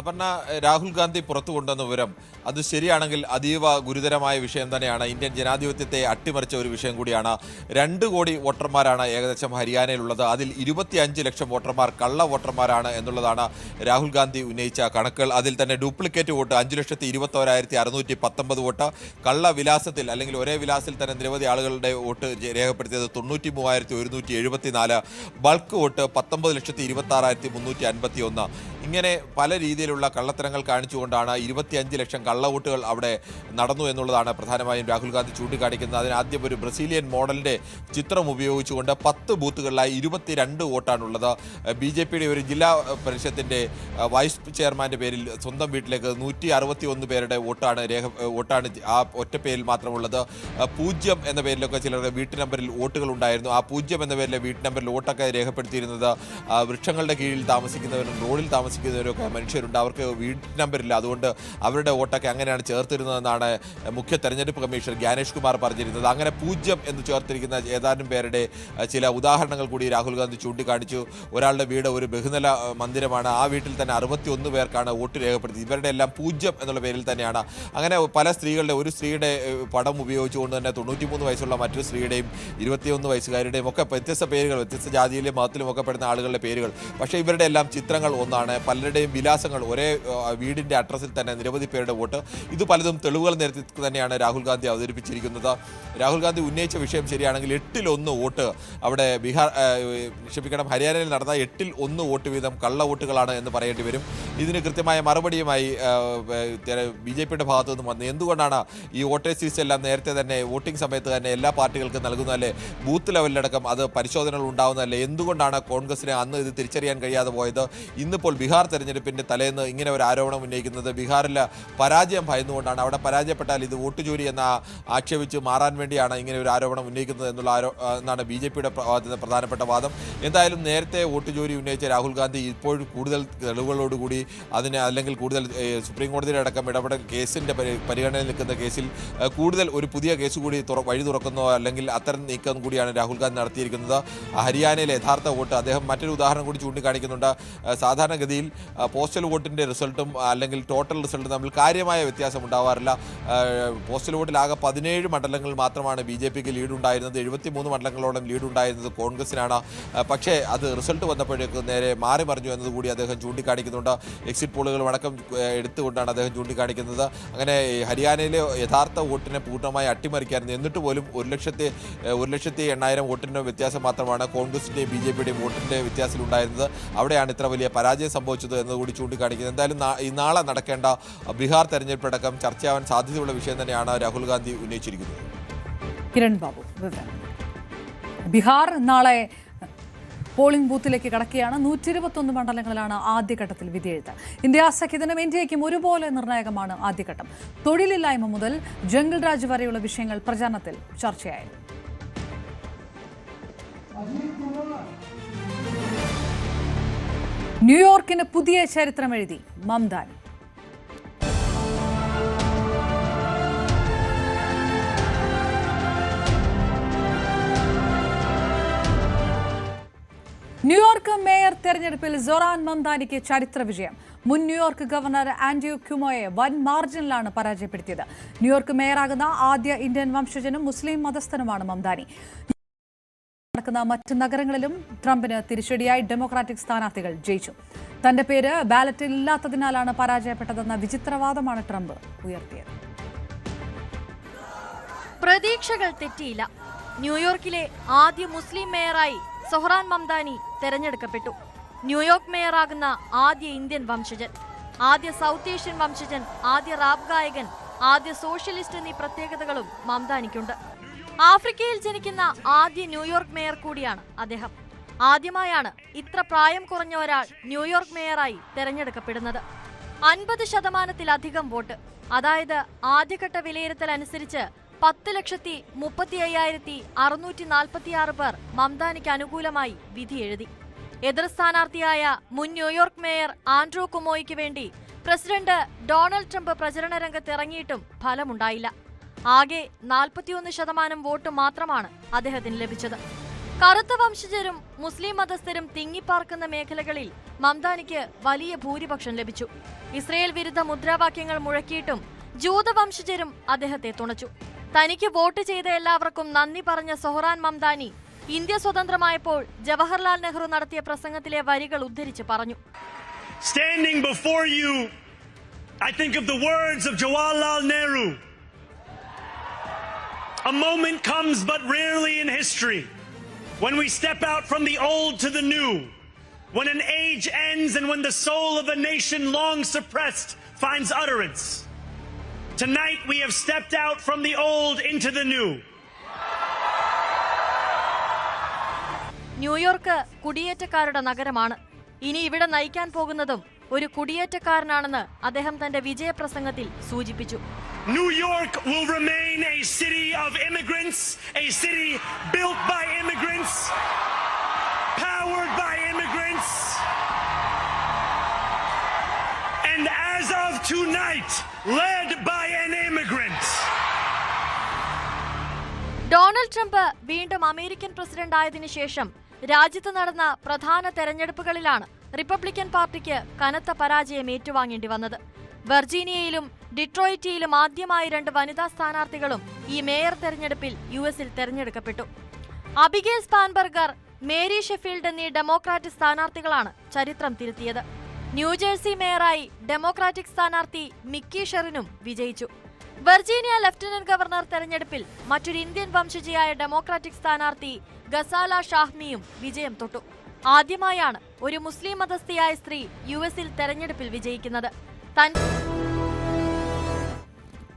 അപർണ, രാഹുൽ ഗാന്ധി പുറത്തു കൊണ്ടുവന്ന വിവരം അത് ശരിയാണെങ്കിൽ അതീവ ഗുരുതരമായ വിഷയം തന്നെയാണ്. ഇന്ത്യൻ ജനാധിപത്യത്തെ അട്ടിമറിച്ച ഒരു വിഷയം കൂടിയാണ്. 2 കോടി വോട്ടർമാരാണ് ഏകദേശം ഹരിയാനയിലുള്ളത്. അതിൽ 25 ലക്ഷം വോട്ടർമാർ കള്ള വോട്ടർമാരാണ് എന്നുള്ളതാണ് രാഹുൽ ഗാന്ധി ഉന്നയിച്ച കണക്കുകൾ. അതിൽ തന്നെ ഡ്യൂപ്ലിക്കേറ്റ് വോട്ട് 5,21,619 വോട്ട്, കള്ള വിലാസത്തിൽ അല്ലെങ്കിൽ ഒരേ വിലാസത്തിൽ തന്നെ നിരവധി ആളുകളുടെ വോട്ട് രേഖപ്പെടുത്തിയത് 93,174, ബൾക്ക് വോട്ട് 19,26,351. ഇങ്ങനെ പല രീതിയിലുള്ള കള്ളത്തരങ്ങൾ കാണിച്ചുകൊണ്ടാണ് 25 ലക്ഷം കള്ളവോട്ടുകൾ അവിടെ നടന്നു എന്നുള്ളതാണ് പ്രധാനമായും രാഹുൽ ഗാന്ധി ചൂണ്ടിക്കാണിക്കുന്നത്. അതിന് ആദ്യം ഒരു ബ്രസീലിയൻ മോഡലിന്റെ ചിത്രം ഉപയോഗിച്ചുകൊണ്ട് 10 ബൂത്തുകളിലായി 22 വോട്ടാണുള്ളത്. BJPയുടെ ഒരു ജില്ലാ പരിഷത്തിന്റെ വൈസ് ചെയർമാന്റെ പേരിൽ സ്വന്തം വീട്ടിലേക്ക് 161 പേരുടെ വോട്ടാണ് ആ ഒറ്റ പേരിൽ മാത്രമുള്ളത്. 0 എന്ന പേരിലൊക്കെ ചിലരുടെ വീട്ടു നമ്പറിൽ വോട്ടുകൾ ഉണ്ടായിരുന്നു. ആ 0 എന്ന പേരിലെ വീട്ടു നമ്പറിൽ വോട്ടൊക്കെ രേഖപ്പെടുത്തിയിരുന്നത് വൃക്ഷങ്ങളുടെ കീഴിൽ താമസിക്കുന്നവരും റോഡിൽ താമസിക്കുന്നവരൊക്കെ മനുഷ്യരുണ്ട്. അവർക്ക് വീട്ടു നമ്പറില്ല. അതുകൊണ്ട് അവരുടെ വോട്ടൊക്കെ അങ്ങനെയാണ് ചേർത്തിരുന്നതെന്നാണ് മുഖ്യ തെരഞ്ഞെടുപ്പ് കമ്മീഷണർ ജ്ഞാനേഷ് കുമാർ പറഞ്ഞിരുന്നത്. അങ്ങനെ 0 എന്ന് ചേർത്തിരിക്കുന്ന ഏതാനും പേരുടെ ചില ഉദാഹരണങ്ങൾ കൂടി രാഹുൽ ഗാന്ധി ചൂണ്ടിക്കാണിച്ചു. ഒരാളുടെ വീട് ഒരു ബഹുനില മന്ദിരമാണ്. ആ വീട്ടിൽ തന്നെ 61 പേർക്കാണ് വോട്ട് രേഖപ്പെടുത്തി. ഇവരുടെ എല്ലാം 0 എന്നുള്ള പേരിൽ തന്നെയാണ്. അങ്ങനെ പല സ്ത്രീകളുടെ, ഒരു സ്ത്രീയുടെ പടം ഉപയോഗിച്ചുകൊണ്ട് തന്നെ 93 വയസ്സുള്ള മറ്റൊരു സ്ത്രീയുടെയും 21 വയസ്സുകാരുടെയും ഒക്കെ വ്യത്യസ്ത പേരുകൾ, വ്യത്യസ്ത ജാതിയിലും മതത്തിലും ഒക്കെ പെടുന്ന ആളുകളുടെ പേരുകൾ. പക്ഷേ ഇവരുടെ എല്ലാം ചിത്രങ്ങൾ ഒന്നാണ്. പലരുടെയും വിലാസങ്ങൾ ഒരേ വീടിന്റെ അഡ്രസ്സിൽ തന്നെ നിരവധി പേരുടെ വോട്ട്. ഇത് പലതും തെളിവുകൾ നിരത്തി തന്നെയാണ് രാഹുൽ ഗാന്ധി അവതരിപ്പിച്ചിരിക്കുന്നത്. രാഹുൽ ഗാന്ധി ഉന്നയിച്ച വിഷയം ശരിയാണെങ്കിൽ 8-1 വോട്ട് അവിടെ ഹരിയാനയിൽ നടന്ന 8-1 വോട്ട് വീതം കള്ള വോട്ടുകളാണ് എന്ന് പറയേണ്ടി വരും. ഇതിന് കൃത്യമായ മറുപടിയുമായി BJPയുടെ ഭാഗത്തു നിന്നും വന്നു. എന്തുകൊണ്ടാണ് ഈ വോട്ടേഴ്സ് ലിസ്റ്റ് എല്ലാം നേരത്തെ തന്നെ വോട്ടിംഗ് സമയത്ത് തന്നെ എല്ലാ പാർട്ടികൾക്കും നൽകുന്നതല്ലേ? ബൂത്ത് ലെവലിലടക്കം അത് പരിശോധനകൾ ഉണ്ടാവുന്നതല്ലേ? എന്തുകൊണ്ടാണ് കോൺഗ്രസിന് അന്ന് ഇത് തിരിച്ചറിയാൻ കഴിയാതെ പോയത്? ഇന്നിപ്പോൾ ബീഹാർ തെരഞ്ഞെടുപ്പിന്റെ തലേന്ന് ഇങ്ങനെ ഒരു ആരോപണം ഉന്നയിക്കുന്നത് ബീഹാറിലെ പരാജയം ഭയന്നുകൊണ്ടാണ്. അവിടെ പരാജയപ്പെട്ടാൽ ഇത് വോട്ട് ജോലി എന്ന ആക്ഷേപിച്ച് മാറാൻ വേണ്ടിയാണ് ഇങ്ങനെ ഒരു ആരോപണം ഉന്നയിക്കുന്നത് എന്നാണ് BJPയുടെ പ്രധാനപ്പെട്ട വാദം. എന്തായാലും നേരത്തെ വോട്ട് ജോലി ഉന്നയിച്ച രാഹുൽ ഗാന്ധി ഇപ്പോൾ കൂടുതൽ തെളിവുകളോടുകൂടി അല്ലെങ്കിൽ കൂടുതൽ സുപ്രീം കോടതിയുടെ അടക്കം ഇടപെടൽ കേസിന്റെ പരിഗണനയിൽ നിൽക്കുന്ന കേസിൽ കൂടുതൽ ഒരു പുതിയ കേസ് കൂടി വഴി തുറക്കുന്നോ അല്ലെങ്കിൽ അത്തരം നീക്കം കൂടിയാണ് രാഹുൽ ഗാന്ധി നടത്തിയിരിക്കുന്നത്. ഹരിയാനയിലെ യഥാർത്ഥ വോട്ട് അദ്ദേഹം മറ്റൊരു ഉദാഹരണം കൂടി ചൂണ്ടിക്കാണിക്കുന്നുണ്ട്. സാധാരണഗതിയിൽ പോസ്റ്റൽ വോട്ടിന്റെ റിസൾട്ടും അല്ലെങ്കിൽ ടോട്ടൽ റിസൾട്ടും തമ്മിൽ കാര്യമായ വ്യത്യാസം ഉണ്ടാവാറില്ല. പോസ്റ്റൽ വോട്ടിൽ ആകെ 17 മണ്ഡലങ്ങളിൽ മാത്രമാണ് BJPക്ക് ലീഡ് ഉണ്ടായിരുന്നത്. 73 മണ്ഡലങ്ങളോളം ലീഡ് ഉണ്ടായിരുന്നത് കോൺഗ്രസിനാണ്. പക്ഷേ അത് റിസൾട്ട് വന്നപ്പോഴേക്ക് നേരെ മാറി മറിഞ്ഞു എന്നതുകൂടി അദ്ദേഹം ചൂണ്ടിക്കാണിക്കുന്നുണ്ട്. എക്സിറ്റ് പോളുകളും അടക്കം എടുത്തുകൊണ്ടാണ് അദ്ദേഹം ചൂണ്ടിക്കാണിക്കുന്നത്. അങ്ങനെ ഹരിയാനയിലെ യഥാർത്ഥ വോട്ടിനെ പൂർണ്ണമായി അട്ടിമറിക്കായിരുന്നു. എന്നിട്ട് പോലും 1,08,000 വോട്ടിൻ്റെ വ്യത്യാസം മാത്രമാണ് കോൺഗ്രസിൻ്റെയും BJPയുടെയും വോട്ടിൻ്റെ വ്യത്യാസത്തിലുണ്ടായിരുന്നത്. അവിടെയാണ് ഇത്ര വലിയ പരാജയം സംഭവിച്ചത് എന്നതുകൂടി ചൂണ്ടിക്കാണിക്കുന്നത്. എന്തായാലും നാളെ നടക്കേണ്ട ബീഹാർ തെരഞ്ഞെടുപ്പടക്കം ചർച്ചയാവാൻ സാധ്യതയുള്ള വിഷയം തന്നെയാണ് രാഹുൽ ഗാന്ധി ഉന്നയിച്ചിരിക്കുന്നത്. കിരൺ ബാബു വിവരം. ബീഹാർ നാളെ പോളിംഗ് ബൂത്തിലേക്ക് കടക്കുകയാണ്. 121 മണ്ഡലങ്ങളിലാണ് ആദ്യഘട്ടത്തിൽ വിധിയെഴുത്ത്. ഇന്ത്യ സഖ്യത്തിനും ഇന്ത്യയ്ക്കും ഒരുപോലെ നിർണായകമാണ് ആദ്യഘട്ടം. തൊഴിലില്ലായ്മ മുതൽ ജംഗിൾ രാജ് വരെയുള്ള വിഷയങ്ങൾ പ്രചാരണത്തിൽ ചർച്ചയായി. ന്യൂയോർക്കിന് പുതിയ ചരിത്രമെഴുതി മംദാനി. ന്യൂയോർക്ക് മേയർ തെരഞ്ഞെടുപ്പിൽ സൊറാൻ മംദാനിക്ക് ചരിത്ര വിജയം. മുൻ ന്യൂയോർക്ക് ഗവർണർ ആൻഡ്രൂ ക്യുമോയെ വൻ മാർജിനിലാണ് പരാജയപ്പെടുത്തിയത്. ന്യൂയോർക്ക് മേയറാകുന്ന ആദ്യ ഇന്ത്യൻ വംശജനും മുസ്ലിം മതസ്ഥനുമാണ് മംദാനി. നടക്കുന്ന മറ്റ് നഗരങ്ങളിലും ട്രംപിന് തിരിച്ചടിയായി ഡെമോക്രാറ്റിക് സ്ഥാനാർത്ഥികൾ ജയിച്ചു. തന്റെ പേര് ബാലറ്റിൽ ഇല്ലാത്തതിനാലാണ് പരാജയപ്പെട്ടതെന്ന വിചിത്രവാദമാണ് ട്രംപ് ഉയർത്തിയത്. പ്രതീക്ഷകൾ തെറ്റിയില്ല. ന്യൂയോർക്കിലെ ആദ്യ മുസ്ലിം മേയറായി സൊഹ്റാൻ മംദാനി തെരഞ്ഞെടുക്കപ്പെട്ടു. ന്യൂയോർക്ക് മേയറാകുന്ന ആദ്യ ഇന്ത്യൻ വംശജൻ, ആദ്യ സൗത്ത് ഏഷ്യൻ വംശജൻ, ആദ്യ റാപ്പ് ഗായകൻ, ആദ്യ സോഷ്യലിസ്റ്റ് എന്നീ പ്രത്യേകതകളും മംദാനിക്കുണ്ട്. ആഫ്രിക്കയിൽ ജനിക്കുന്ന ആദ്യ ന്യൂയോർക്ക് മേയർ കൂടിയാണ് അദ്ദേഹം. ആദ്യമായാണ് ഇത്ര പ്രായം കുറഞ്ഞ ഒരാൾ ന്യൂയോർക്ക് മേയറായി തെരഞ്ഞെടുക്കപ്പെടുന്നത്. 50%-ലധികം വോട്ട്, അതായത് ആദ്യഘട്ട വിലയിരുത്തൽ അനുസരിച്ച് 10,35,646 പേർ മംദാനിക്ക് അനുകൂലമായി വിധി എഴുതി. എതിർ സ്ഥാനാർത്ഥിയായ മുൻ ന്യൂയോർക്ക് മേയർ ആൻഡ്രൂ കുമോയ്ക്ക് വേണ്ടി പ്രസിഡന്റ് ഡൊണാൾഡ് ട്രംപ് പ്രചരണ രംഗത്ത് ഇറങ്ങിയിട്ടും ഫലമുണ്ടായില്ല. ആകെ 41% വോട്ട് മാത്രമാണ് അദ്ദേഹത്തിന് ലഭിച്ചത്. കറുത്ത വംശജരും മുസ്ലിം മതസ്ഥരും തിങ്ങിപ്പാർക്കുന്ന മേഖലകളിൽ മംദാനിക്ക് വലിയ ഭൂരിപക്ഷം ലഭിച്ചു. ഇസ്രയേൽ വിരുദ്ധ മുദ്രാവാക്യങ്ങൾ മുഴക്കിയിട്ടും ജൂതവംശജരും അദ്ദേഹത്തെ തുണച്ചു. തനിക്ക് വോട്ട് ചെയ്ത എല്ലാവർക്കും നന്ദി പറഞ്ഞ സൊഹ്റാൻ മംദാനി ഇന്ത്യ സ്വതന്ത്രമായപ്പോൾ ജവഹർലാൽ നെഹ്റു നടത്തിയ പ്രസംഗത്തിലെ വരികൾ ഉദ്ധരിച്ച് പറഞ്ഞു. Standing before you, I think of the words of Jawaharlal Nehru. A moment comes but rarely in history when we step out from the old to the new, when an age ends and when the soul of a nation long suppressed finds utterance. Tonight we have stepped out from the old into the new. New York കുടിയേറ്റക്കാരുടെ നഗരമാണ്. ഇനി ഇവിടെ നയിക്കാൻ പോകുന്നതും ഒരു കുടിയേറ്റക്കാരനാണെന്ന് അദ്ദേഹം തന്റെ വിജയപ്രസംഗത്തിൽ സൂചിപ്പിച്ചു. New York will remain a city of immigrants, a city built by immigrants, powered by immigrants, and as of tonight, led by an immigrant. Donald Trump വീണ്ടും അമേരിക്കൻ പ്രസിഡന്റ് ആയതിനു ശേഷം രാജ്യത്ത് നടന്ന പ്രധാന തെരഞ്ഞെടുപ്പുകളിലാണ് റിപ്പബ്ലിക്കൻ പാർട്ടിക്ക് കനത്ത പരാജയം ഏറ്റുവാങ്ങേണ്ടി വന്നത്. വെർജീനിയയിലും ഡിട്രോയിറ്റിയിലും ആദ്യമായി 2 വനിതാ സ്ഥാനാർത്ഥികളും ഈ മേയർ തെരഞ്ഞെടുപ്പിൽ യുഎസിൽ തെരഞ്ഞെടുക്കപ്പെട്ടു. അബിഗേൽ സ്പാൻബർഗർ, മേരി ഷെഫീൽഡ് എന്നീ ഡെമോക്രാറ്റിക് സ്ഥാനാർത്ഥികളാണ് ചരിത്രം തിരുത്തിയത്. ന്യൂജേഴ്സി മേയറായി ഡെമോക്രാറ്റിക് സ്ഥാനാർത്ഥി മിക്കി ഷെറിനും വിജയിച്ചു. വെർജീനിയ ലഫ്റ്റനന്റ് ഗവർണർ തെരഞ്ഞെടുപ്പിൽ മറ്റൊരു ഇന്ത്യൻ വംശജയായ ഡെമോക്രാറ്റിക് സ്ഥാനാർത്ഥി ഗസാല ഷാഹ്മിയും വിജയം തൊട്ടു. ആദ്യമായാണ് ഒരു മുസ്ലിം മതസ്ഥയായ സ്ത്രീ യുഎസിൽ തെരഞ്ഞെടുപ്പിൽ വിജയിക്കുന്നത്.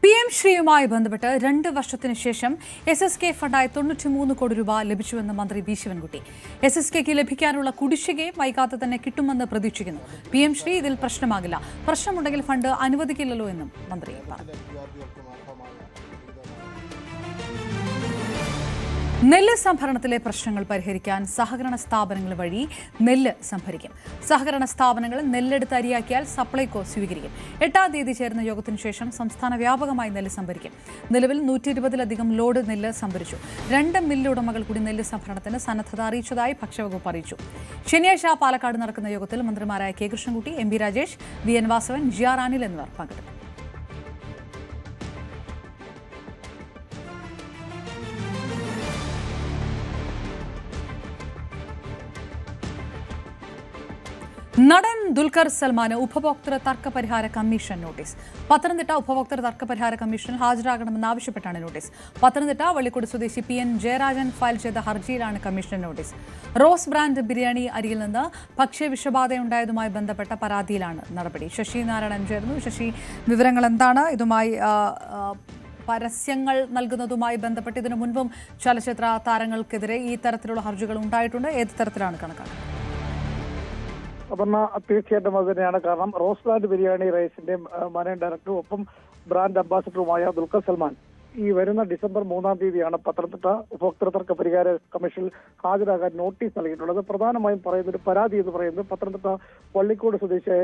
PM ശ്രീയുമായി ബന്ധപ്പെട്ട് 2 വർഷത്തിന് ശേഷം SSK ഫണ്ടായി 93 കോടി രൂപ ലഭിച്ചുവെന്ന് മന്ത്രി വി ശിവൻകുട്ടി. SSKക്ക് ലഭിക്കാനുള്ള കുടിശ്ശികയും വൈകാതെ തന്നെ കിട്ടുമെന്ന് പ്രതീക്ഷിക്കുന്നു. PM ശ്രീ ഇതിൽ പ്രശ്നമാകില്ല, പ്രശ്നമുണ്ടെങ്കിൽ ഫണ്ട് അനുവദിക്കില്ലല്ലോ എന്നും മന്ത്രി പറഞ്ഞു. നെല്ല് സംഭരണത്തിലെ പ്രശ്നങ്ങൾ പരിഹരിക്കാൻ സഹകരണ സ്ഥാപനങ്ങൾ വഴി നെല്ല് സംഭരിക്കും. സഹകരണ സ്ഥാപനങ്ങൾ നെല്ലെടുത്ത് അരിയാക്കിയാൽ സപ്ലൈകോ സ്വീകരിക്കും. 8-ാം തീയതി ചേരുന്ന യോഗത്തിനു ശേഷം സംസ്ഥാന വ്യാപകമായി നെല്ല് സംഭരിക്കും. നിലവിൽ 120-ലധികം ലോഡ് നെല്ല് സംഭരിച്ചു. 2 മില്ല് ഉടമകൾ കൂടി നെല്ല് സംഭരണത്തിന് സന്നദ്ധത അറിയിച്ചതായി ഭക്ഷ്യവകുപ്പ് അറിയിച്ചു. ശനിയാഴ്ച പാലക്കാട് നടക്കുന്ന യോഗത്തിൽ മന്ത്രിമാരായ K Krishnankutty, MB Rajesh, VN Vasavan, GR Anil എന്നിവർ പങ്കെടുക്കും. നടൻ ദുൽഖർ സൽമാന് ഉപഭോക്തൃ തർക്ക പരിഹാര കമ്മീഷൻ നോട്ടീസ്. പത്തനംതിട്ട ഉപഭോക്തൃ തർക്ക പരിഹാര കമ്മീഷനിൽ ഹാജരാകണമെന്നാവശ്യപ്പെട്ടാണ് നോട്ടീസ്. പത്തനംതിട്ട വള്ളിക്കുടി സ്വദേശി PN ജയരാജൻ ഫയൽ ചെയ്ത ഹർജിയിലാണ് commission notice. Rose brand biryani അരിയിൽ നിന്ന് ഭക്ഷ്യവിഷബാധയുണ്ടായതുമായി ബന്ധപ്പെട്ട പരാതിയിലാണ് നടപടി. ശശി നാരായണൻ ചേർന്നു. ശശി, വിവരങ്ങൾ എന്താണ്? ഇതുമായി പരസ്യങ്ങൾ നൽകുന്നതുമായി ബന്ധപ്പെട്ട് ഇതിനു മുൻപും ചലച്ചിത്ര താരങ്ങൾക്കെതിരെ ഈ തരത്തിലുള്ള ഹർജികൾ ഉണ്ടായിട്ടുണ്ട്. ഏത് തരത്തിലാണ് കണക്കാക്കുന്നത്? അപർണ, തീർച്ചയായിട്ടും അത് തന്നെയാണ്. കാരണം റോസ് ബ്രാൻഡ് ബിരിയാണി റൈസിന്റെ മാനേജിംഗ് ഡയറക്ടറും ഒപ്പം ബ്രാൻഡ് അംബാസിഡറുമായ ദുൽഖർ സൽമാൻ ഈ വരുന്ന ഡിസംബർ 3-ാം തീയതിയാണ് പത്തനംതിട്ട ഉപഭോക്തൃ തർക്ക പരിഹാര കമ്മീഷനിൽ ഹാജരാകാൻ നോട്ടീസ് നൽകിയിട്ടുള്ളത്. പ്രധാനമായും പറയുന്ന ഒരു പരാതി എന്ന് പറയുന്നത് പത്തനംതിട്ട വള്ളിക്കോട് സ്വദേശിയായ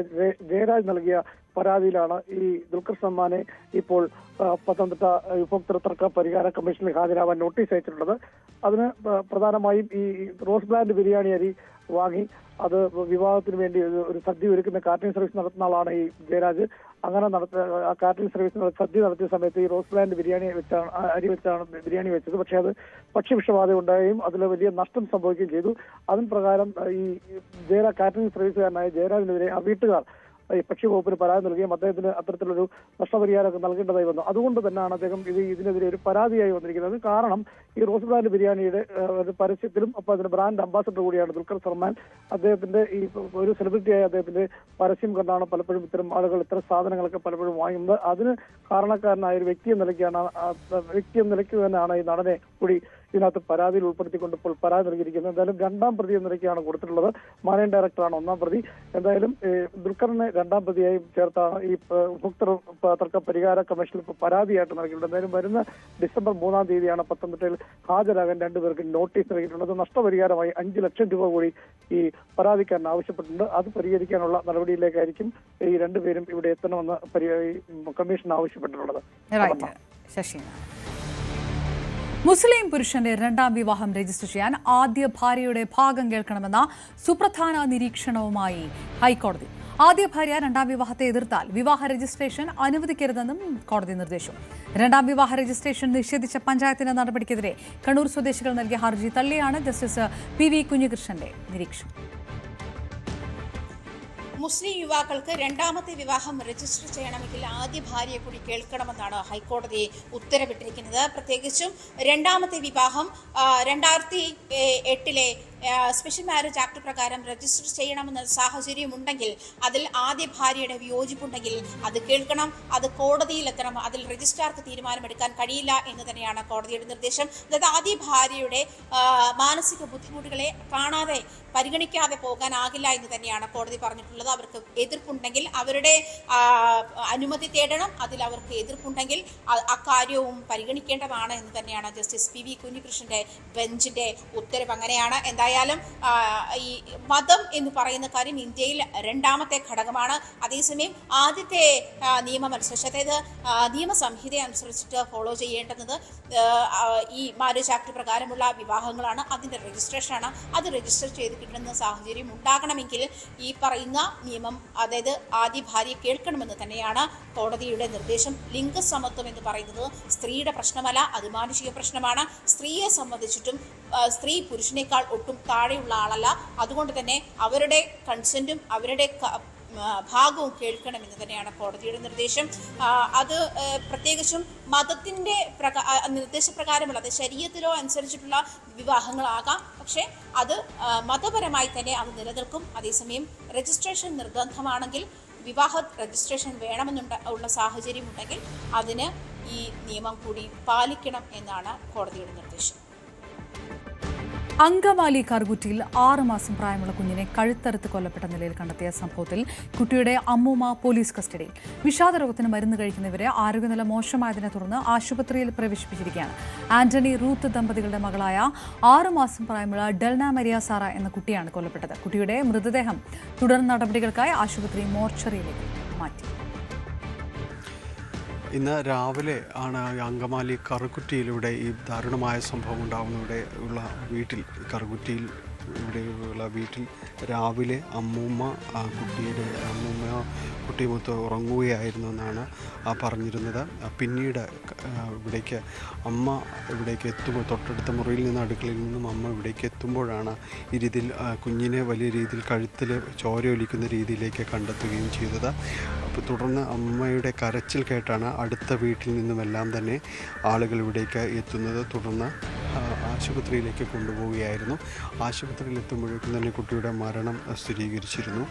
ജയരാജ് നൽകിയ പരാതിയിലാണ് ഈ ദുൽഖർ സൽമാനെ ഇപ്പോൾ പത്തനംതിട്ട ഉപഭോക്തൃ തർക്ക പരിഹാര കമ്മീഷനിൽ ഹാജരാവാൻ നോട്ടീസ് അയച്ചിട്ടുള്ളത്. അതിന് പ്രധാനമായും ഈ റോസ് ബ്രാൻഡ് ബിരിയാണി അരി വാങ്ങി അത് വിവാഹത്തിന് വേണ്ടി ഒരു സദ്യ ഒരുക്കുന്ന കാറ്ററിംഗ് സർവീസ് നടത്തുന്ന ആളാണ് ഈ ജയരാജ്. അങ്ങനെ കാറ്ററിംഗ് സർവീസിന് സദ്യ നടത്തിയ സമയത്ത് ഈ റോസ് ലാൻഡ് അരി വെച്ചാണ് ബിരിയാണി വെച്ചത്. പക്ഷെ അത് ഭക്ഷ്യവിഷബാധ ഉണ്ടാവുകയും അതിൽ വലിയ നഷ്ടം സംഭവിക്കുകയും ചെയ്തു. അതിന് പ്രകാരം ഈ കാറ്ററിംഗ് സർവീസുകാരനായ ജയരാജിനെതിരെ ആ വീട്ടുകാർ ഈ ഭക്ഷ്യവകുപ്പിന് പരാതി നൽകുകയും അദ്ദേഹത്തിന് അത്തരത്തിലൊരു നഷ്ടപരിഹാരമൊക്കെ നൽകേണ്ടതായി വന്നു. അതുകൊണ്ട് തന്നെയാണ് അദ്ദേഹം ഇതിനെതിരെ ഒരു പരാതിയായി വന്നിരിക്കുന്നത്. കാരണം ഈ റോസ് ബ്രാൻഡ് ബിരിയാണിയുടെ ഒരു പരസ്യത്തിലും അപ്പോൾ അതിന്റെ ബ്രാൻഡ് അംബാസഡർ കൂടിയാണ് ദുൽഖർ സൽമാൻ. അദ്ദേഹത്തിന്റെ ഈ ഒരു സെലിബ്രിറ്റിയായ അദ്ദേഹത്തിന്റെ പരസ്യം കണ്ടാണ് പലപ്പോഴും ഇത്തരം ആളുകൾ ഇത്തരം സാധനങ്ങളൊക്കെ പലപ്പോഴും വാങ്ങുന്നത്. അതിന് കാരണക്കാരനായ ഒരു വ്യക്തി എന്ന നിലയ്ക്ക് തന്നെയാണ് ഈ നടനെ കൂടി ഇതിനകത്ത് പരാതിയിൽ ഉൾപ്പെടുത്തിക്കൊണ്ട് ഇപ്പോൾ പരാതി നൽകിയിരിക്കുന്നത്. എന്തായാലും 2ാം പ്രതി എന്ന നിലയ്ക്കാണ് കൊടുത്തിട്ടുള്ളത്. മാനേജിംഗ് ഡയറക്ടറാണ് 1ാം പ്രതി. എന്തായാലും ദുൽഖറിനെ 2ാം പ്രതിയായി ചേർത്താണ് ഈ ഉപഭോക്തൃ തർക്ക പരിഹാര കമ്മീഷനിൽ ഇപ്പോൾ പരാതിയായിട്ട് നൽകിയിട്ടുള്ളത്. എന്തായാലും വരുന്ന ഡിസംബർ 3-ാം തീയതിയാണ് പത്തനംതിട്ടയിൽ ഹാജരാകാൻ 2 പേർക്ക് നോട്ടീസ് നൽകിയിട്ടുള്ളത്. നഷ്ടപരിഹാരമായി 5 ലക്ഷം രൂപ കൂടി ഈ പരാതിക്കാരൻ ആവശ്യപ്പെട്ടിട്ടുണ്ട്. അത് പരിഹരിക്കാനുള്ള നടപടിയിലേക്കായിരിക്കും ഈ 2 പേരും ഇവിടെ എത്തണമെന്ന് കമ്മീഷൻ ആവശ്യപ്പെട്ടിട്ടുള്ളത്. മുസ്ലിം പുരുഷന്റെ 2ാം വിവാഹം രജിസ്റ്റർ ചെയ്യാൻ ആദ്യ ഭാര്യയുടെ ഭാഗം കേൾക്കണമെന്ന സുപ്രധാന നിരീക്ഷണവുമായി ഹൈക്കോടതി. ആദ്യ ഭാര്യ 2ാം വിവാഹത്തെ എതിർത്താൽ വിവാഹ രജിസ്ട്രേഷൻ അനുവദിക്കരുതെന്നും കോടതി നിർദ്ദേശം. 2ാം വിവാഹ രജിസ്ട്രേഷൻ നിഷേധിച്ച പഞ്ചായത്തിന്റെ നടപടിക്കെതിരെ കണ്ണൂർ സ്വദേശികൾ നൽകിയ ഹർജി തള്ളിയാണ് ജസ്റ്റിസ് PV കുഞ്ഞികൃഷ്ണന്റെ നിരീക്ഷണം. മുസ്ലിം യുവാക്കൾക്ക് 2ാമത്തെ വിവാഹം രജിസ്റ്റർ ചെയ്യണമെങ്കിൽ ആദ്യ ഭാര്യയെ കൂടി കേൾക്കണമെന്നാണ് ഹൈക്കോടതി ഉത്തരവിട്ടിരിക്കുന്നത്. പ്രത്യേകിച്ചും 2ാമത്തെ വിവാഹം 2008 സ്പെഷ്യൽ മാരേജ് ആക്ട് പ്രകാരം രജിസ്റ്റർ ചെയ്യണമെന്ന സാഹചര്യമുണ്ടെങ്കിൽ അതിൽ ആദ്യ ഭാര്യയുടെ വിയോജിപ്പുണ്ടെങ്കിൽ അത് കേൾക്കണം, അത് കോടതിയിലെത്തണം. അതിൽ രജിസ്ട്രാർക്ക് തീരുമാനമെടുക്കാൻ കഴിയില്ല എന്ന് തന്നെയാണ് കോടതിയുടെ നിർദ്ദേശം. അതായത് ആദ്യ ഭാര്യയുടെ മാനസിക ബുദ്ധിമുട്ടുകളെ കാണാതെ പരിഗണിക്കാതെ പോകാനാകില്ല എന്ന് തന്നെയാണ് കോടതി പറഞ്ഞിട്ടുള്ളത്. അവർക്ക് എതിർപ്പുണ്ടെങ്കിൽ അവരുടെ അനുമതി തേടണം. അതിൽ അവർക്ക് എതിർപ്പുണ്ടെങ്കിൽ അക്കാര്യവും പരിഗണിക്കേണ്ടതാണ് എന്ന് തന്നെയാണ് ജസ്റ്റിസ് PV കുഞ്ഞികൃഷ്ണന്റെ ബെഞ്ചിന്റെ ഉത്തരവ്. അങ്ങനെയാണ്. എന്തായാലും ഈ മതം എന്ന് പറയുന്ന കാര്യം ഇന്ത്യയിൽ 2ാമത്തെ ഘടകമാണ്. അതേസമയം ആദ്യത്തെ നിയമം അനുസരിച്ച്, അതായത് നിയമസംഹിത അനുസരിച്ചിട്ട് ഫോളോ ചെയ്യേണ്ടുന്നത് ഈ മാരേജ് ആക്ട് പ്രകാരമുള്ള വിവാഹങ്ങളാണ്. അതിന്റെ രജിസ്ട്രേഷനാണ്. അത് രജിസ്റ്റർ ചെയ്ത് കിട്ടുന്ന സാഹചര്യം ഉണ്ടാകണമെങ്കിൽ ഈ പറയുന്ന നിയമം, അതായത് ആദ്യ ഭാര്യ കേൾക്കണമെന്ന് തന്നെയാണ് കോടതിയുടെ നിർദ്ദേശം. ലിംഗസമത്വം എന്ന് പറയുന്നത് സ്ത്രീയുടെ പ്രശ്നമല്ല, അത് മാനുഷിക പ്രശ്നമാണ്. സ്ത്രീയെ സംബന്ധിച്ചിട്ടും സ്ത്രീ പുരുഷനേക്കാൾ ഒട്ടും താഴെയുള്ള ആളല്ല. അതുകൊണ്ട് തന്നെ അവരുടെ കൺസെന്റും അവരുടെ ഭാഗവും കേൾക്കണമെന്ന് തന്നെയാണ് കോടതിയുടെ നിർദ്ദേശം. അത് പ്രത്യേകിച്ചും മതത്തിന്റെ നിർദ്ദേശപ്രകാരമുള്ള, അത് ശരീഅത്തിലോ അനുസരിച്ചിട്ടുള്ള വിവാഹങ്ങളാകാം. പക്ഷേ അത് മതപരമായി തന്നെ അത് നിലനിൽക്കും. അതേസമയം രജിസ്ട്രേഷൻ നിർബന്ധമാണെങ്കിൽ, വിവാഹ രജിസ്ട്രേഷൻ വേണമെന്നുള്ള സാഹചര്യം ഉണ്ടെങ്കിൽ അതിന് ഈ നിയമം കൂടി പാലിക്കണം എന്നാണ് കോടതിയുടെ നിർദ്ദേശം. അങ്കമാലി കറുകുറ്റിയിൽ 6 മാസം പ്രായമുള്ള കുഞ്ഞിനെ കഴുത്തറുത്ത് കൊല്ലപ്പെട്ട നിലയിൽ കണ്ടെത്തിയ സംഭവത്തിൽ കുട്ടിയുടെ അമ്മൂമ്മ പോലീസ് കസ്റ്റഡിയിൽ. വിഷാദരോഗത്തിന് മരുന്ന് കഴിക്കുന്നവരെ ആരോഗ്യനില മോശമായതിനെ തുടർന്ന് ആശുപത്രിയിൽ പ്രവേശിപ്പിച്ചിരിക്കുകയാണ്. ആന്റണി റൂത്ത് ദമ്പതികളുടെ മകളായ 6 മാസം പ്രായമുള്ള ഡെൽന മരിയ സാറ എന്ന കുട്ടിയാണ് കൊല്ലപ്പെട്ടത്. കുട്ടിയുടെ മൃതദേഹം തുടർ നടപടികൾക്കായി ആശുപത്രി മോർച്ചറിയിലേക്ക് മാറ്റി. ഇന്ന് രാവിലെ ആണ് അങ്കമാലി കറുകുറ്റിയിലൂടെ ഈ ദാരുണമായ സംഭവം ഉണ്ടാകുന്ന ഉള്ള വീട്ടിൽ, കറുകുറ്റിയിൽ ഇവിടെയുള്ള വീട്ടിൽ രാവിലെ അമ്മൂമ്മ കുട്ടിയുമൊത്ത് ഉറങ്ങുകയായിരുന്നു എന്നാണ് പറഞ്ഞിരുന്നത്. പിന്നീട് അമ്മ ഇവിടേക്ക് എത്തുമ്പോൾ, തൊട്ടടുത്ത മുറിയിൽ നിന്ന് അടുക്കളയിൽ നിന്നും അമ്മ ഇവിടേക്ക് എത്തുമ്പോഴാണ് ഈ രീതിയിൽ കുഞ്ഞിനെ വലിയ രീതിയിൽ കഴുത്തിൽ ചോരയൊലിക്കുന്ന രീതിയിലേക്ക് കണ്ടെത്തുകയും ചെയ്തത്. അപ്പോൾ തുടർന്ന് അമ്മയുടെ കരച്ചിൽ കേട്ടാണ് അടുത്ത വീട്ടിൽ നിന്നുമെല്ലാം തന്നെ ആളുകൾ ഇവിടേക്ക് എത്തുന്നത്. തുടർന്ന് ആശുപത്രിയിലേക്ക് കൊണ്ടുപോവുകയായിരുന്നു. ആശുപത്രിയിൽ എത്തുമ്പോഴേക്കും തന്നെ കുട്ടിയുടെ മരണം സ്ഥിരീകരിച്ചിരുന്നു.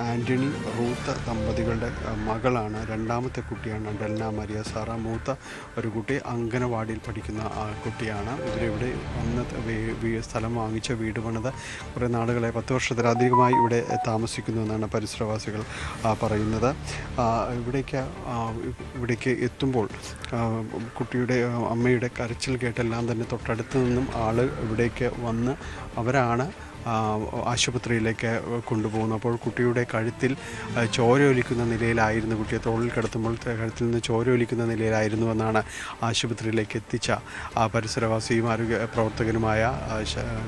ആന്റണി റൂത്ത് ദമ്പതികളുടെ മകളാണ്, 2ാമത്തെ കുട്ടിയാണ് ഡെൽന മരിയ സാറ. മൂത്ത ഒരു കുട്ടി അംഗനവാടിയിൽ പഠിക്കുന്ന കുട്ടിയാണ്. ഇവരിവിടെ വന്ന് സ്ഥലം വാങ്ങിച്ച വീട് പണിത് കുറേ നാളുകളെ 10 വർഷത്തിലധികമായി ഇവിടെ താമസിക്കുന്നു എന്നാണ് പരിസരവാസികൾ പറയുന്നത്. ഇവിടേക്ക് എത്തുമ്പോൾ കുട്ടിയുടെ അമ്മയുടെ കരച്ചിൽ കേട്ടെല്ലാം തന്നെ തൊട്ടടുത്ത് നിന്നും ആൾ ഇവിടേക്ക് വന്ന് അവരാണ് ആശുപത്രിയിലേക്ക് കൊണ്ടുപോകുന്നു. അപ്പോൾ കുട്ടിയുടെ കഴുത്തിൽ ചോരയൊലിക്കുന്ന നിലയിലായിരുന്നു, കുട്ടിയെ തോളിൽ കിടത്തുമ്പോൾ കഴുത്തിൽ നിന്ന് ചോരയൊലിക്കുന്ന നിലയിലായിരുന്നു എന്നാണ് ആശുപത്രിയിലേക്ക് എത്തിച്ച പരിസരവാസിയും ആരോഗ്യ പ്രവർത്തകനുമായ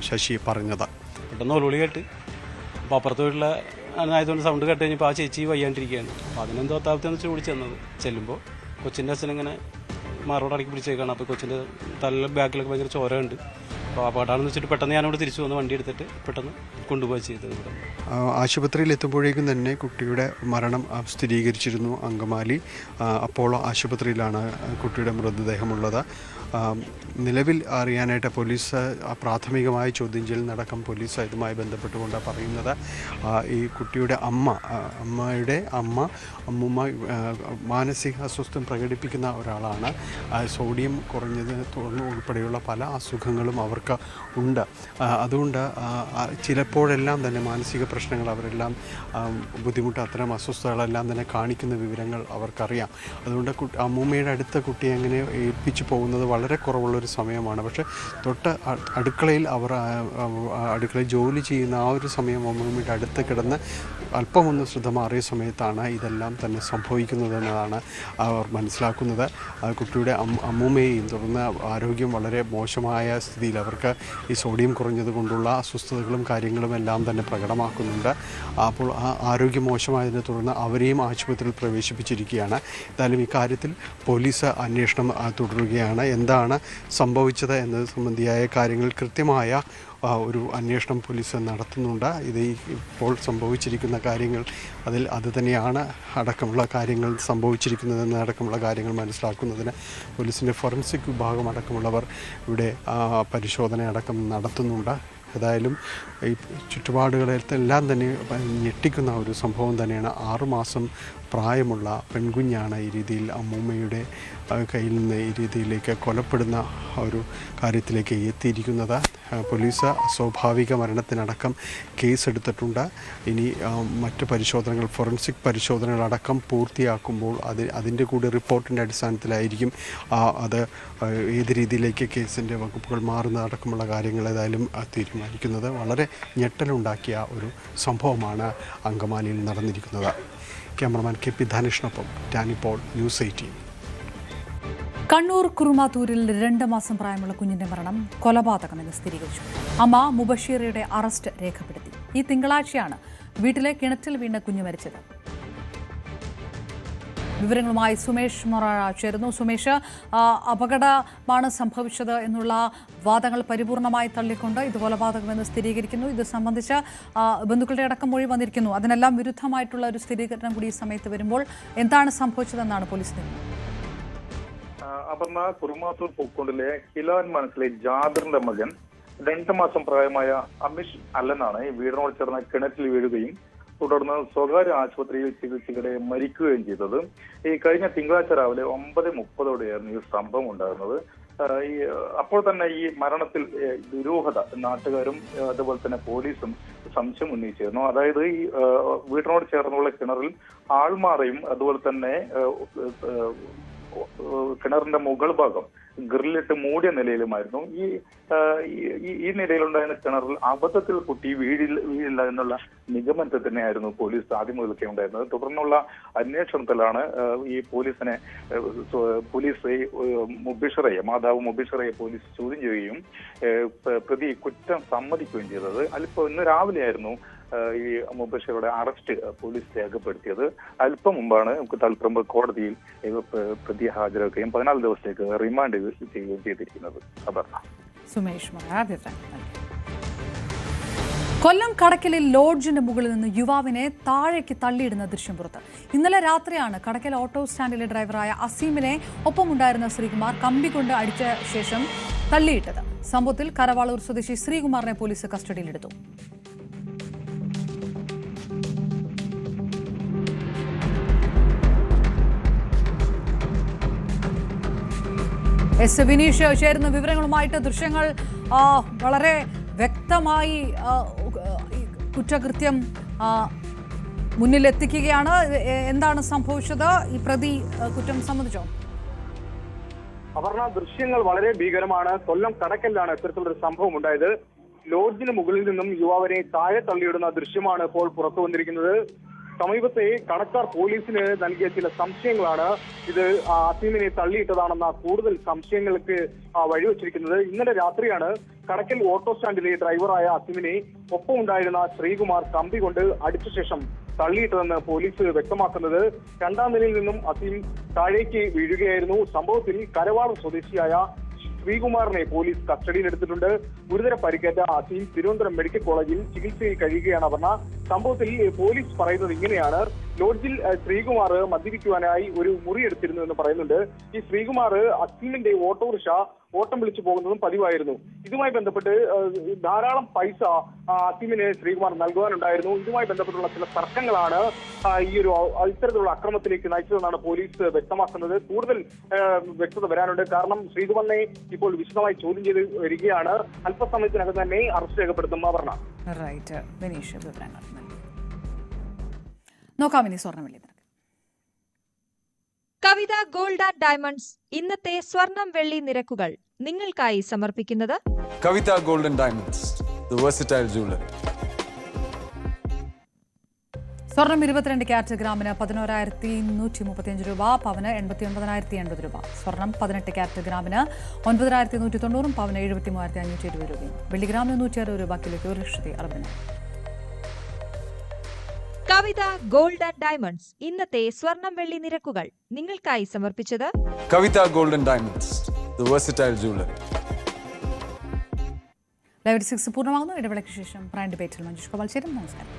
ശശി പറഞ്ഞത്. പെട്ടെന്ന് ഒളിയായിട്ട് അപ്പോൾ അപ്പുറത്തെ വീട്ടിലെ ആയതുകൊണ്ട് സൗണ്ട് കേട്ട് കഴിഞ്ഞപ്പോൾ ആ ചേച്ചി വയ്യാണ്ടിരിക്കുകയാണ്. അപ്പോൾ അതിനെന്തോ അത്താപത്തെന്ന് വെച്ച് ഓടി ചെന്നത്. ചെല്ലുമ്പോൾ കൊച്ചിൻ്റെ അച്ഛനിങ്ങനെ മാറോടടക്കി പിടിച്ചേക്കാണ്. അപ്പോൾ കൊച്ചിൻ്റെ തല ബാക്കിലൊക്കെ ഭയങ്കര ചോരയുണ്ട്. അപ്പോൾ അപകടമാണെന്ന് വെച്ചിട്ട് പെട്ടെന്ന് ഞാനിവിടെ തിരിച്ചു വന്ന് വണ്ടി എടുത്തിട്ട് പെട്ടെന്ന് കൊണ്ടുപോയി ചെയ്തത്. ഇവിടെ ആശുപത്രിയിൽ എത്തുമ്പോഴേക്കും തന്നെ കുട്ടിയുടെ മരണം സ്ഥിരീകരിച്ചിരുന്നു. അങ്കമാലി അപ്പോളോ ആശുപത്രിയിലാണ് കുട്ടിയുടെ മൃതദേഹമുള്ളത്. നിലവിൽ അറിയാനായിട്ട് പോലീസ് പ്രാഥമികമായ ചോദ്യം ചെയ്യലിനടക്കം പോലീസ് ഇതുമായി ബന്ധപ്പെട്ടുകൊണ്ട് പറയുന്നത് ഈ കുട്ടിയുടെ അമ്മൂമ്മ മാനസിക അസ്വസ്ഥം പ്രകടിപ്പിക്കുന്ന ഒരാളാണ്. സോഡിയം കുറഞ്ഞതിനെ തുടർന്ന് ഉൾപ്പെടെയുള്ള പല അസുഖങ്ങളും അവർക്ക് ഉണ്ട്. അതുകൊണ്ട് ചിലപ്പോഴെല്ലാം തന്നെ മാനസിക പ്രശ്നങ്ങൾ അവരെല്ലാം ബുദ്ധിമുട്ട് അത്തരം അസ്വസ്ഥതകളെല്ലാം തന്നെ കാണിക്കുന്ന വിവരങ്ങൾ അവർക്കറിയാം. അതുകൊണ്ട് അമ്മൂമ്മയുടെ അടുത്ത കുട്ടിയെ അങ്ങനെ ഏൽപ്പിച്ചു പോകുന്നത് വളരെ കുറവുള്ളൊരു സമയമാണ്. പക്ഷേ തൊട്ട് അടുക്കളയിൽ അടുക്കളയിൽ ജോലി ചെയ്യുന്ന ആ ഒരു സമയം അമ്മൂമ്മയുടെ അടുത്ത് കിടന്ന് അല്പമൊന്ന് ശ്രദ്ധ മാറിയ സമയത്താണ് ഇതെല്ലാം തന്നെ സംഭവിക്കുന്നതെന്നതാണ് അവർ മനസ്സിലാക്കുന്നത്. കുട്ടിയുടെ അമ്മൂമ്മയെയും തുടർന്ന് ആരോഗ്യം വളരെ മോശമായ സ്ഥിതിയിൽ അവർക്ക് ഈ സോഡിയം കുറഞ്ഞത് കൊണ്ടുള്ള അസ്വസ്ഥതകളും കാര്യങ്ങളും എല്ലാം തന്നെ പ്രകടമാക്കുന്നുണ്ട്. അപ്പോൾ ആ ആരോഗ്യം മോശമായതിനെ തുടർന്ന് അവരെയും ആശുപത്രിയിൽ പ്രവേശിപ്പിച്ചിരിക്കുകയാണ്. എന്തായാലും ഇക്കാര്യത്തിൽ പോലീസ് അന്വേഷണം തുടരുകയാണ്. എന്താണ് സംഭവിച്ചത് എന്നത് സംബന്ധിയായ കാര്യങ്ങൾ കൃത്യമായ ഒരു അന്വേഷണം പോലീസ് നടത്തുന്നുണ്ട്. ഇത് ഇപ്പോൾ സംഭവിച്ചിരിക്കുന്ന കാര്യങ്ങൾ അത് തന്നെയാണ് അടക്കമുള്ള കാര്യങ്ങൾ സംഭവിച്ചിരിക്കുന്നതെന്ന് അടക്കമുള്ള കാര്യങ്ങൾ മനസ്സിലാക്കുന്നതിന് പോലീസിൻ്റെ ഫോറൻസിക് വിഭാഗം അടക്കമുള്ളവർ ഇവിടെ പരിശോധന അടക്കം നടത്തുന്നുണ്ട്. ഏതായാലും ഈ ചുറ്റുപാടുകളെല്ലാം തന്നെ ഞെട്ടിക്കുന്ന ഒരു സംഭവം തന്നെയാണ്. 6 മാസം പ്രായമുള്ള പെൺകുഞ്ഞാണ് ഈ രീതിയിൽ അമ്മൂമ്മയുടെ കയ്യിൽ നിന്ന് ഈ രീതിയിലേക്ക് കൊലപ്പെടുന്ന ഒരു കാര്യത്തിലേക്ക് എത്തിയിരിക്കുന്നത്. പോലീസ് സ്വാഭാവിക മരണത്തിനടക്കം കേസെടുത്തിട്ടുണ്ട്. ഇനി മറ്റ് പരിശോധനകൾ, ഫോറൻസിക് പരിശോധനകളടക്കം പൂർത്തിയാക്കുമ്പോൾ അതിൻ്റെ കൂടി റിപ്പോർട്ടിൻ്റെ അടിസ്ഥാനത്തിലായിരിക്കും അത് ഏത് രീതിയിലേക്ക് കേസിൻ്റെ വകുപ്പുകൾ മാറുന്നതടക്കമുള്ള കാര്യങ്ങൾ ഏതായാലും തീരുമാനിക്കുന്നത്. വളരെ ഞെട്ടലുണ്ടാക്കിയ ഒരു സംഭവമാണ് അങ്കമാലിയിൽ നടന്നിരിക്കുന്നത്. ക്യാമറമാൻ കെ പി ധനേഷിനൊപ്പം ഡാനി പോൾ, ന്യൂസ് 18. കണ്ണൂർ കുറുമാത്തൂരിൽ 2 മാസം പ്രായമുള്ള കുഞ്ഞിന്റെ മരണം കൊലപാതകമെന്ന് സ്ഥിരീകരിച്ചു. അമ്മ മുബഷീറയുടെ അറസ്റ്റ് രേഖപ്പെടുത്തി. ഈ തിങ്കളാഴ്ചയാണ് വീട്ടിലെ കിണറ്റിൽ വീണ് കുഞ്ഞ് മരിച്ചത്. വിവരങ്ങളുമായി സുമേഷ് മൊറാഴ ചേരുന്നു. സുമേഷ്, അപകടമാണ് സംഭവിച്ചത് എന്നുള്ള വാദങ്ങൾ പരിപൂർണമായി തള്ളിക്കൊണ്ട് ഇത് കൊലപാതകമെന്ന് സ്ഥിരീകരിക്കുന്നു. ഇത് സംബന്ധിച്ച് ബന്ധുക്കളുടെ അടക്കം മൊഴി വന്നിരിക്കുന്നു. അതിനെല്ലാം വിരുദ്ധമായിട്ടുള്ള ഒരു സ്ഥിരീകരണം കൂടി ഈ സമയത്ത് വരുമ്പോൾ എന്താണ് സംഭവിച്ചതെന്നാണ് പോലീസ് നിയമം? അപർണ, കുറുമാത്തൂർ പൂക്കോണ്ടിലെ ഹിലാൻ മനസ്സിലെ ജാബിറിന്റെ മകൻ 2 മാസം പ്രായമായ അമിഷ് അല്ലെന്നാണ് ഈ വീടിനോട് ചേർന്ന കിണറ്റിൽ വീഴുകയും തുടർന്ന് സ്വകാര്യ ആശുപത്രിയിൽ ചികിത്സയ്ക്കിടെ മരിക്കുകയും ചെയ്തത്. ഈ കഴിഞ്ഞ തിങ്കളാഴ്ച രാവിലെ 9:30ഓടെയായിരുന്നു ഈ സംഭവം ഉണ്ടാകുന്നത്. അപ്പോൾ തന്നെ ഈ മരണത്തിൽ ദുരൂഹത നാട്ടുകാരും അതുപോലെ തന്നെ പോലീസും സംശയം ഉന്നയിച്ചിരുന്നു. അതായത് ഈ വീടിനോട് ചേർന്നുള്ള കിണറിൽ ആൾമാറയും അതുപോലെ തന്നെ കിണറിന്റെ മുകൾ ഭാഗം ഗ്രില്ലിട്ട് മൂടിയ നിലയിലുമായിരുന്നു. ഈ നിലയിലുണ്ടായിരുന്ന കിണറിൽ അബദ്ധത്തിൽ കുട്ടി വീഴില്ല എന്നുള്ള നിഗമനത്തിൽ തന്നെയായിരുന്നു പോലീസ് ആദ്യം മുതലൊക്കെ ഉണ്ടായിരുന്നത്. തുടർന്നുള്ള അന്വേഷണത്തിലാണ് ഈ പോലീസ് മാതാവ് മുബിഷറയെ പോലീസ് ചോദ്യം ചെയ്യുകയും പ്രതി കുറ്റം സമ്മതിക്കുകയും ചെയ്തത്. അല്പം ഇന്ന് രാവിലെയായിരുന്നു ഈ മുബഷീറുടെ അറസ്റ്റ് പോലീസ് രേഖപ്പെടുത്തിയത്. അല്പം മുമ്പാണ് തളിപ്പറമ്പ് കോടതിയിൽ പ്രതിയെ ഹാജരാക്കുകയും 14 ദിവസത്തേക്ക് റിമാൻഡ് ചെയ്യുകയും ചെയ്തിരിക്കുന്നത്. അപർണ. സുമേഷ്, കൊല്ലം കടക്കലിൽ ലോഡ്ജിന്റെ മുകളിൽ നിന്ന് യുവാവിനെ താഴേക്ക് തള്ളിയിടുന്ന ദൃശ്യം പുറത്ത്. ഇന്നലെ രാത്രിയാണ് കടക്കൽ ഓട്ടോ സ്റ്റാൻഡിലെ ഡ്രൈവറായ അസീമിനെ ഒപ്പമുണ്ടായിരുന്ന ശ്രീകുമാർ കമ്പി കൊണ്ട് അടിച്ച ശേഷം തള്ളിയിട്ടത്. സംഭവത്തിൽ കരവാളൂർ സ്വദേശി ശ്രീകുമാറിനെ പോലീസ് കസ്റ്റഡിയിലെടുത്തു. എസ് വിനീഷ് ചേരുന്ന വിവരങ്ങളുമായിട്ട്. ദൃശ്യങ്ങൾ വളരെ വ്യക്തമായി കുറ്റകൃത്യം മുന്നിലെത്തിക്കുകയാണ്. എന്താണ് സംഭവിച്ചത്? ഈ പ്രതി കുറ്റം സമ്മതിച്ചോ? അപർണ, ദൃശ്യങ്ങൾ വളരെ ഭീകരമാണ്. കൊല്ലം കടക്കലിലാണ് ഇത്തരത്തിലൊരു സംഭവം ഉണ്ടായത്. ലോഡ്ജിന് മുകളിൽ നിന്നും യുവാവിനെ താഴെ തള്ളിയിടുന്ന ദൃശ്യമാണ് ഇപ്പോൾ പുറത്തു വന്നിരിക്കുന്നത്. സമീപത്തെ കടക്കാർ പോലീസിന് നൽകിയ ചില സംശയങ്ങളാണ് ഇത് അസീമിനെ തള്ളിയിട്ടതാണെന്ന കൂടുതൽ സംശയങ്ങൾക്ക് വഴിവെച്ചിരിക്കുന്നത്. ഇന്നലെ രാത്രിയാണ് കടക്കൽ ഓട്ടോ സ്റ്റാൻഡിലെ ഡ്രൈവറായ അസീമിനെ ഒപ്പം ഉണ്ടായിരുന്ന ശ്രീകുമാർ കമ്പി കൊണ്ട് അടിച്ച ശേഷം തള്ളിയിട്ടതെന്ന് പോലീസ് വ്യക്തമാക്കുന്നത്. രണ്ടാം നിലയിൽ നിന്നും അസീം താഴേക്ക് വീഴുകയായിരുന്നു. സംഭവത്തിൽ കരവാളം സ്വദേശിയായ ശ്രീകുമാറിനെ പോലീസ് കസ്റ്റഡിയിലെടുത്തിട്ടുണ്ട്. ഗുരുതര പരിക്കേറ്റ അസീം തിരുവനന്തപുരം മെഡിക്കൽ കോളേജിൽ ചികിത്സയിൽ കഴിയുകയാണ്. പറഞ്ഞ സംഭവത്തിൽ പോലീസ് പറയുന്നത് ഇങ്ങനെയാണ്. ലോഡ്ജിൽ ശ്രീകുമാർ മദ്യപിക്കുവാനായി ഒരു മുറി എടുത്തിരുന്നു എന്ന് പറയുന്നുണ്ട്. ഈ ശ്രീകുമാർ അസീമിന്റെ ഓട്ടോറിക്ഷ ഓട്ടം വിളിച്ചു പോകുന്നതും പതിവായിരുന്നു. ഇതുമായി ബന്ധപ്പെട്ട് ധാരാളം പൈസ അസീമിന് ശ്രീകുമാർ നൽകുവാനുണ്ടായിരുന്നു. ഇതുമായി ബന്ധപ്പെട്ടുള്ള ചില തർക്കങ്ങളാണ് ഈ ഒരു ഇത്തരത്തിലുള്ള അക്രമത്തിലേക്ക് നയിച്ചതെന്നാണ് പോലീസ് വ്യക്തമാക്കുന്നത്. കൂടുതൽ വ്യക്തത വരാനുണ്ട്. കാരണം ശ്രീകുമാറിനെ ഇപ്പോൾ വിശദമായി ചോദ്യം ചെയ്ത് വരികയാണ്. അല്പസമയത്തിനകം തന്നെ അറസ്റ്റ് രേഖപ്പെടുത്തും. അപർണ. നോക്കാം ഇനി സ്വർണ്ണവില നിരക്ക്. കവിത ഗോൾഡ് ആൻഡ് ഡയമണ്ട്സ് ഇന്നത്തെ സ്വർണം വെള്ളി നിരക്കുകൾ നിങ്ങൾക്കായി സമർപ്പിക്കുന്നത് Kavitha gold and diamonds, the versatile jewellery. സ്വർണം 22 ക്യാരറ്റ് ഗ്രാമിന് 11,135 രൂപ, പവന് 89,080 രൂപ. സ്വർണം 18 ക്യാരറ്റ് ഗ്രാമിന് 9,190, പവന് 73,520 രൂപയും. വെള്ളി ഗ്രാമിന് 160 രൂപ കിലോയ്ക്ക് 1,60,000. കവിത ഗോൾഡ് ആൻഡ് ഡയമണ്ട്സ് ഇന്നത്തെ സ്വർണം വെള്ളി നിരക്കുകൾ നിങ്ങൾക്കായി സമർപ്പിച്ചത് Kavitha gold and diamonds, the versatile jewellery. Live 6 പൂർണ്ണമാകുന്നു. ഇടവേളയ്ക്ക് ശേഷം പ്രൈം ഡിബേറ്റിൽ മഞ്ജുഷ് ഗോപാൽ ചേരും. നമസ്കാരം.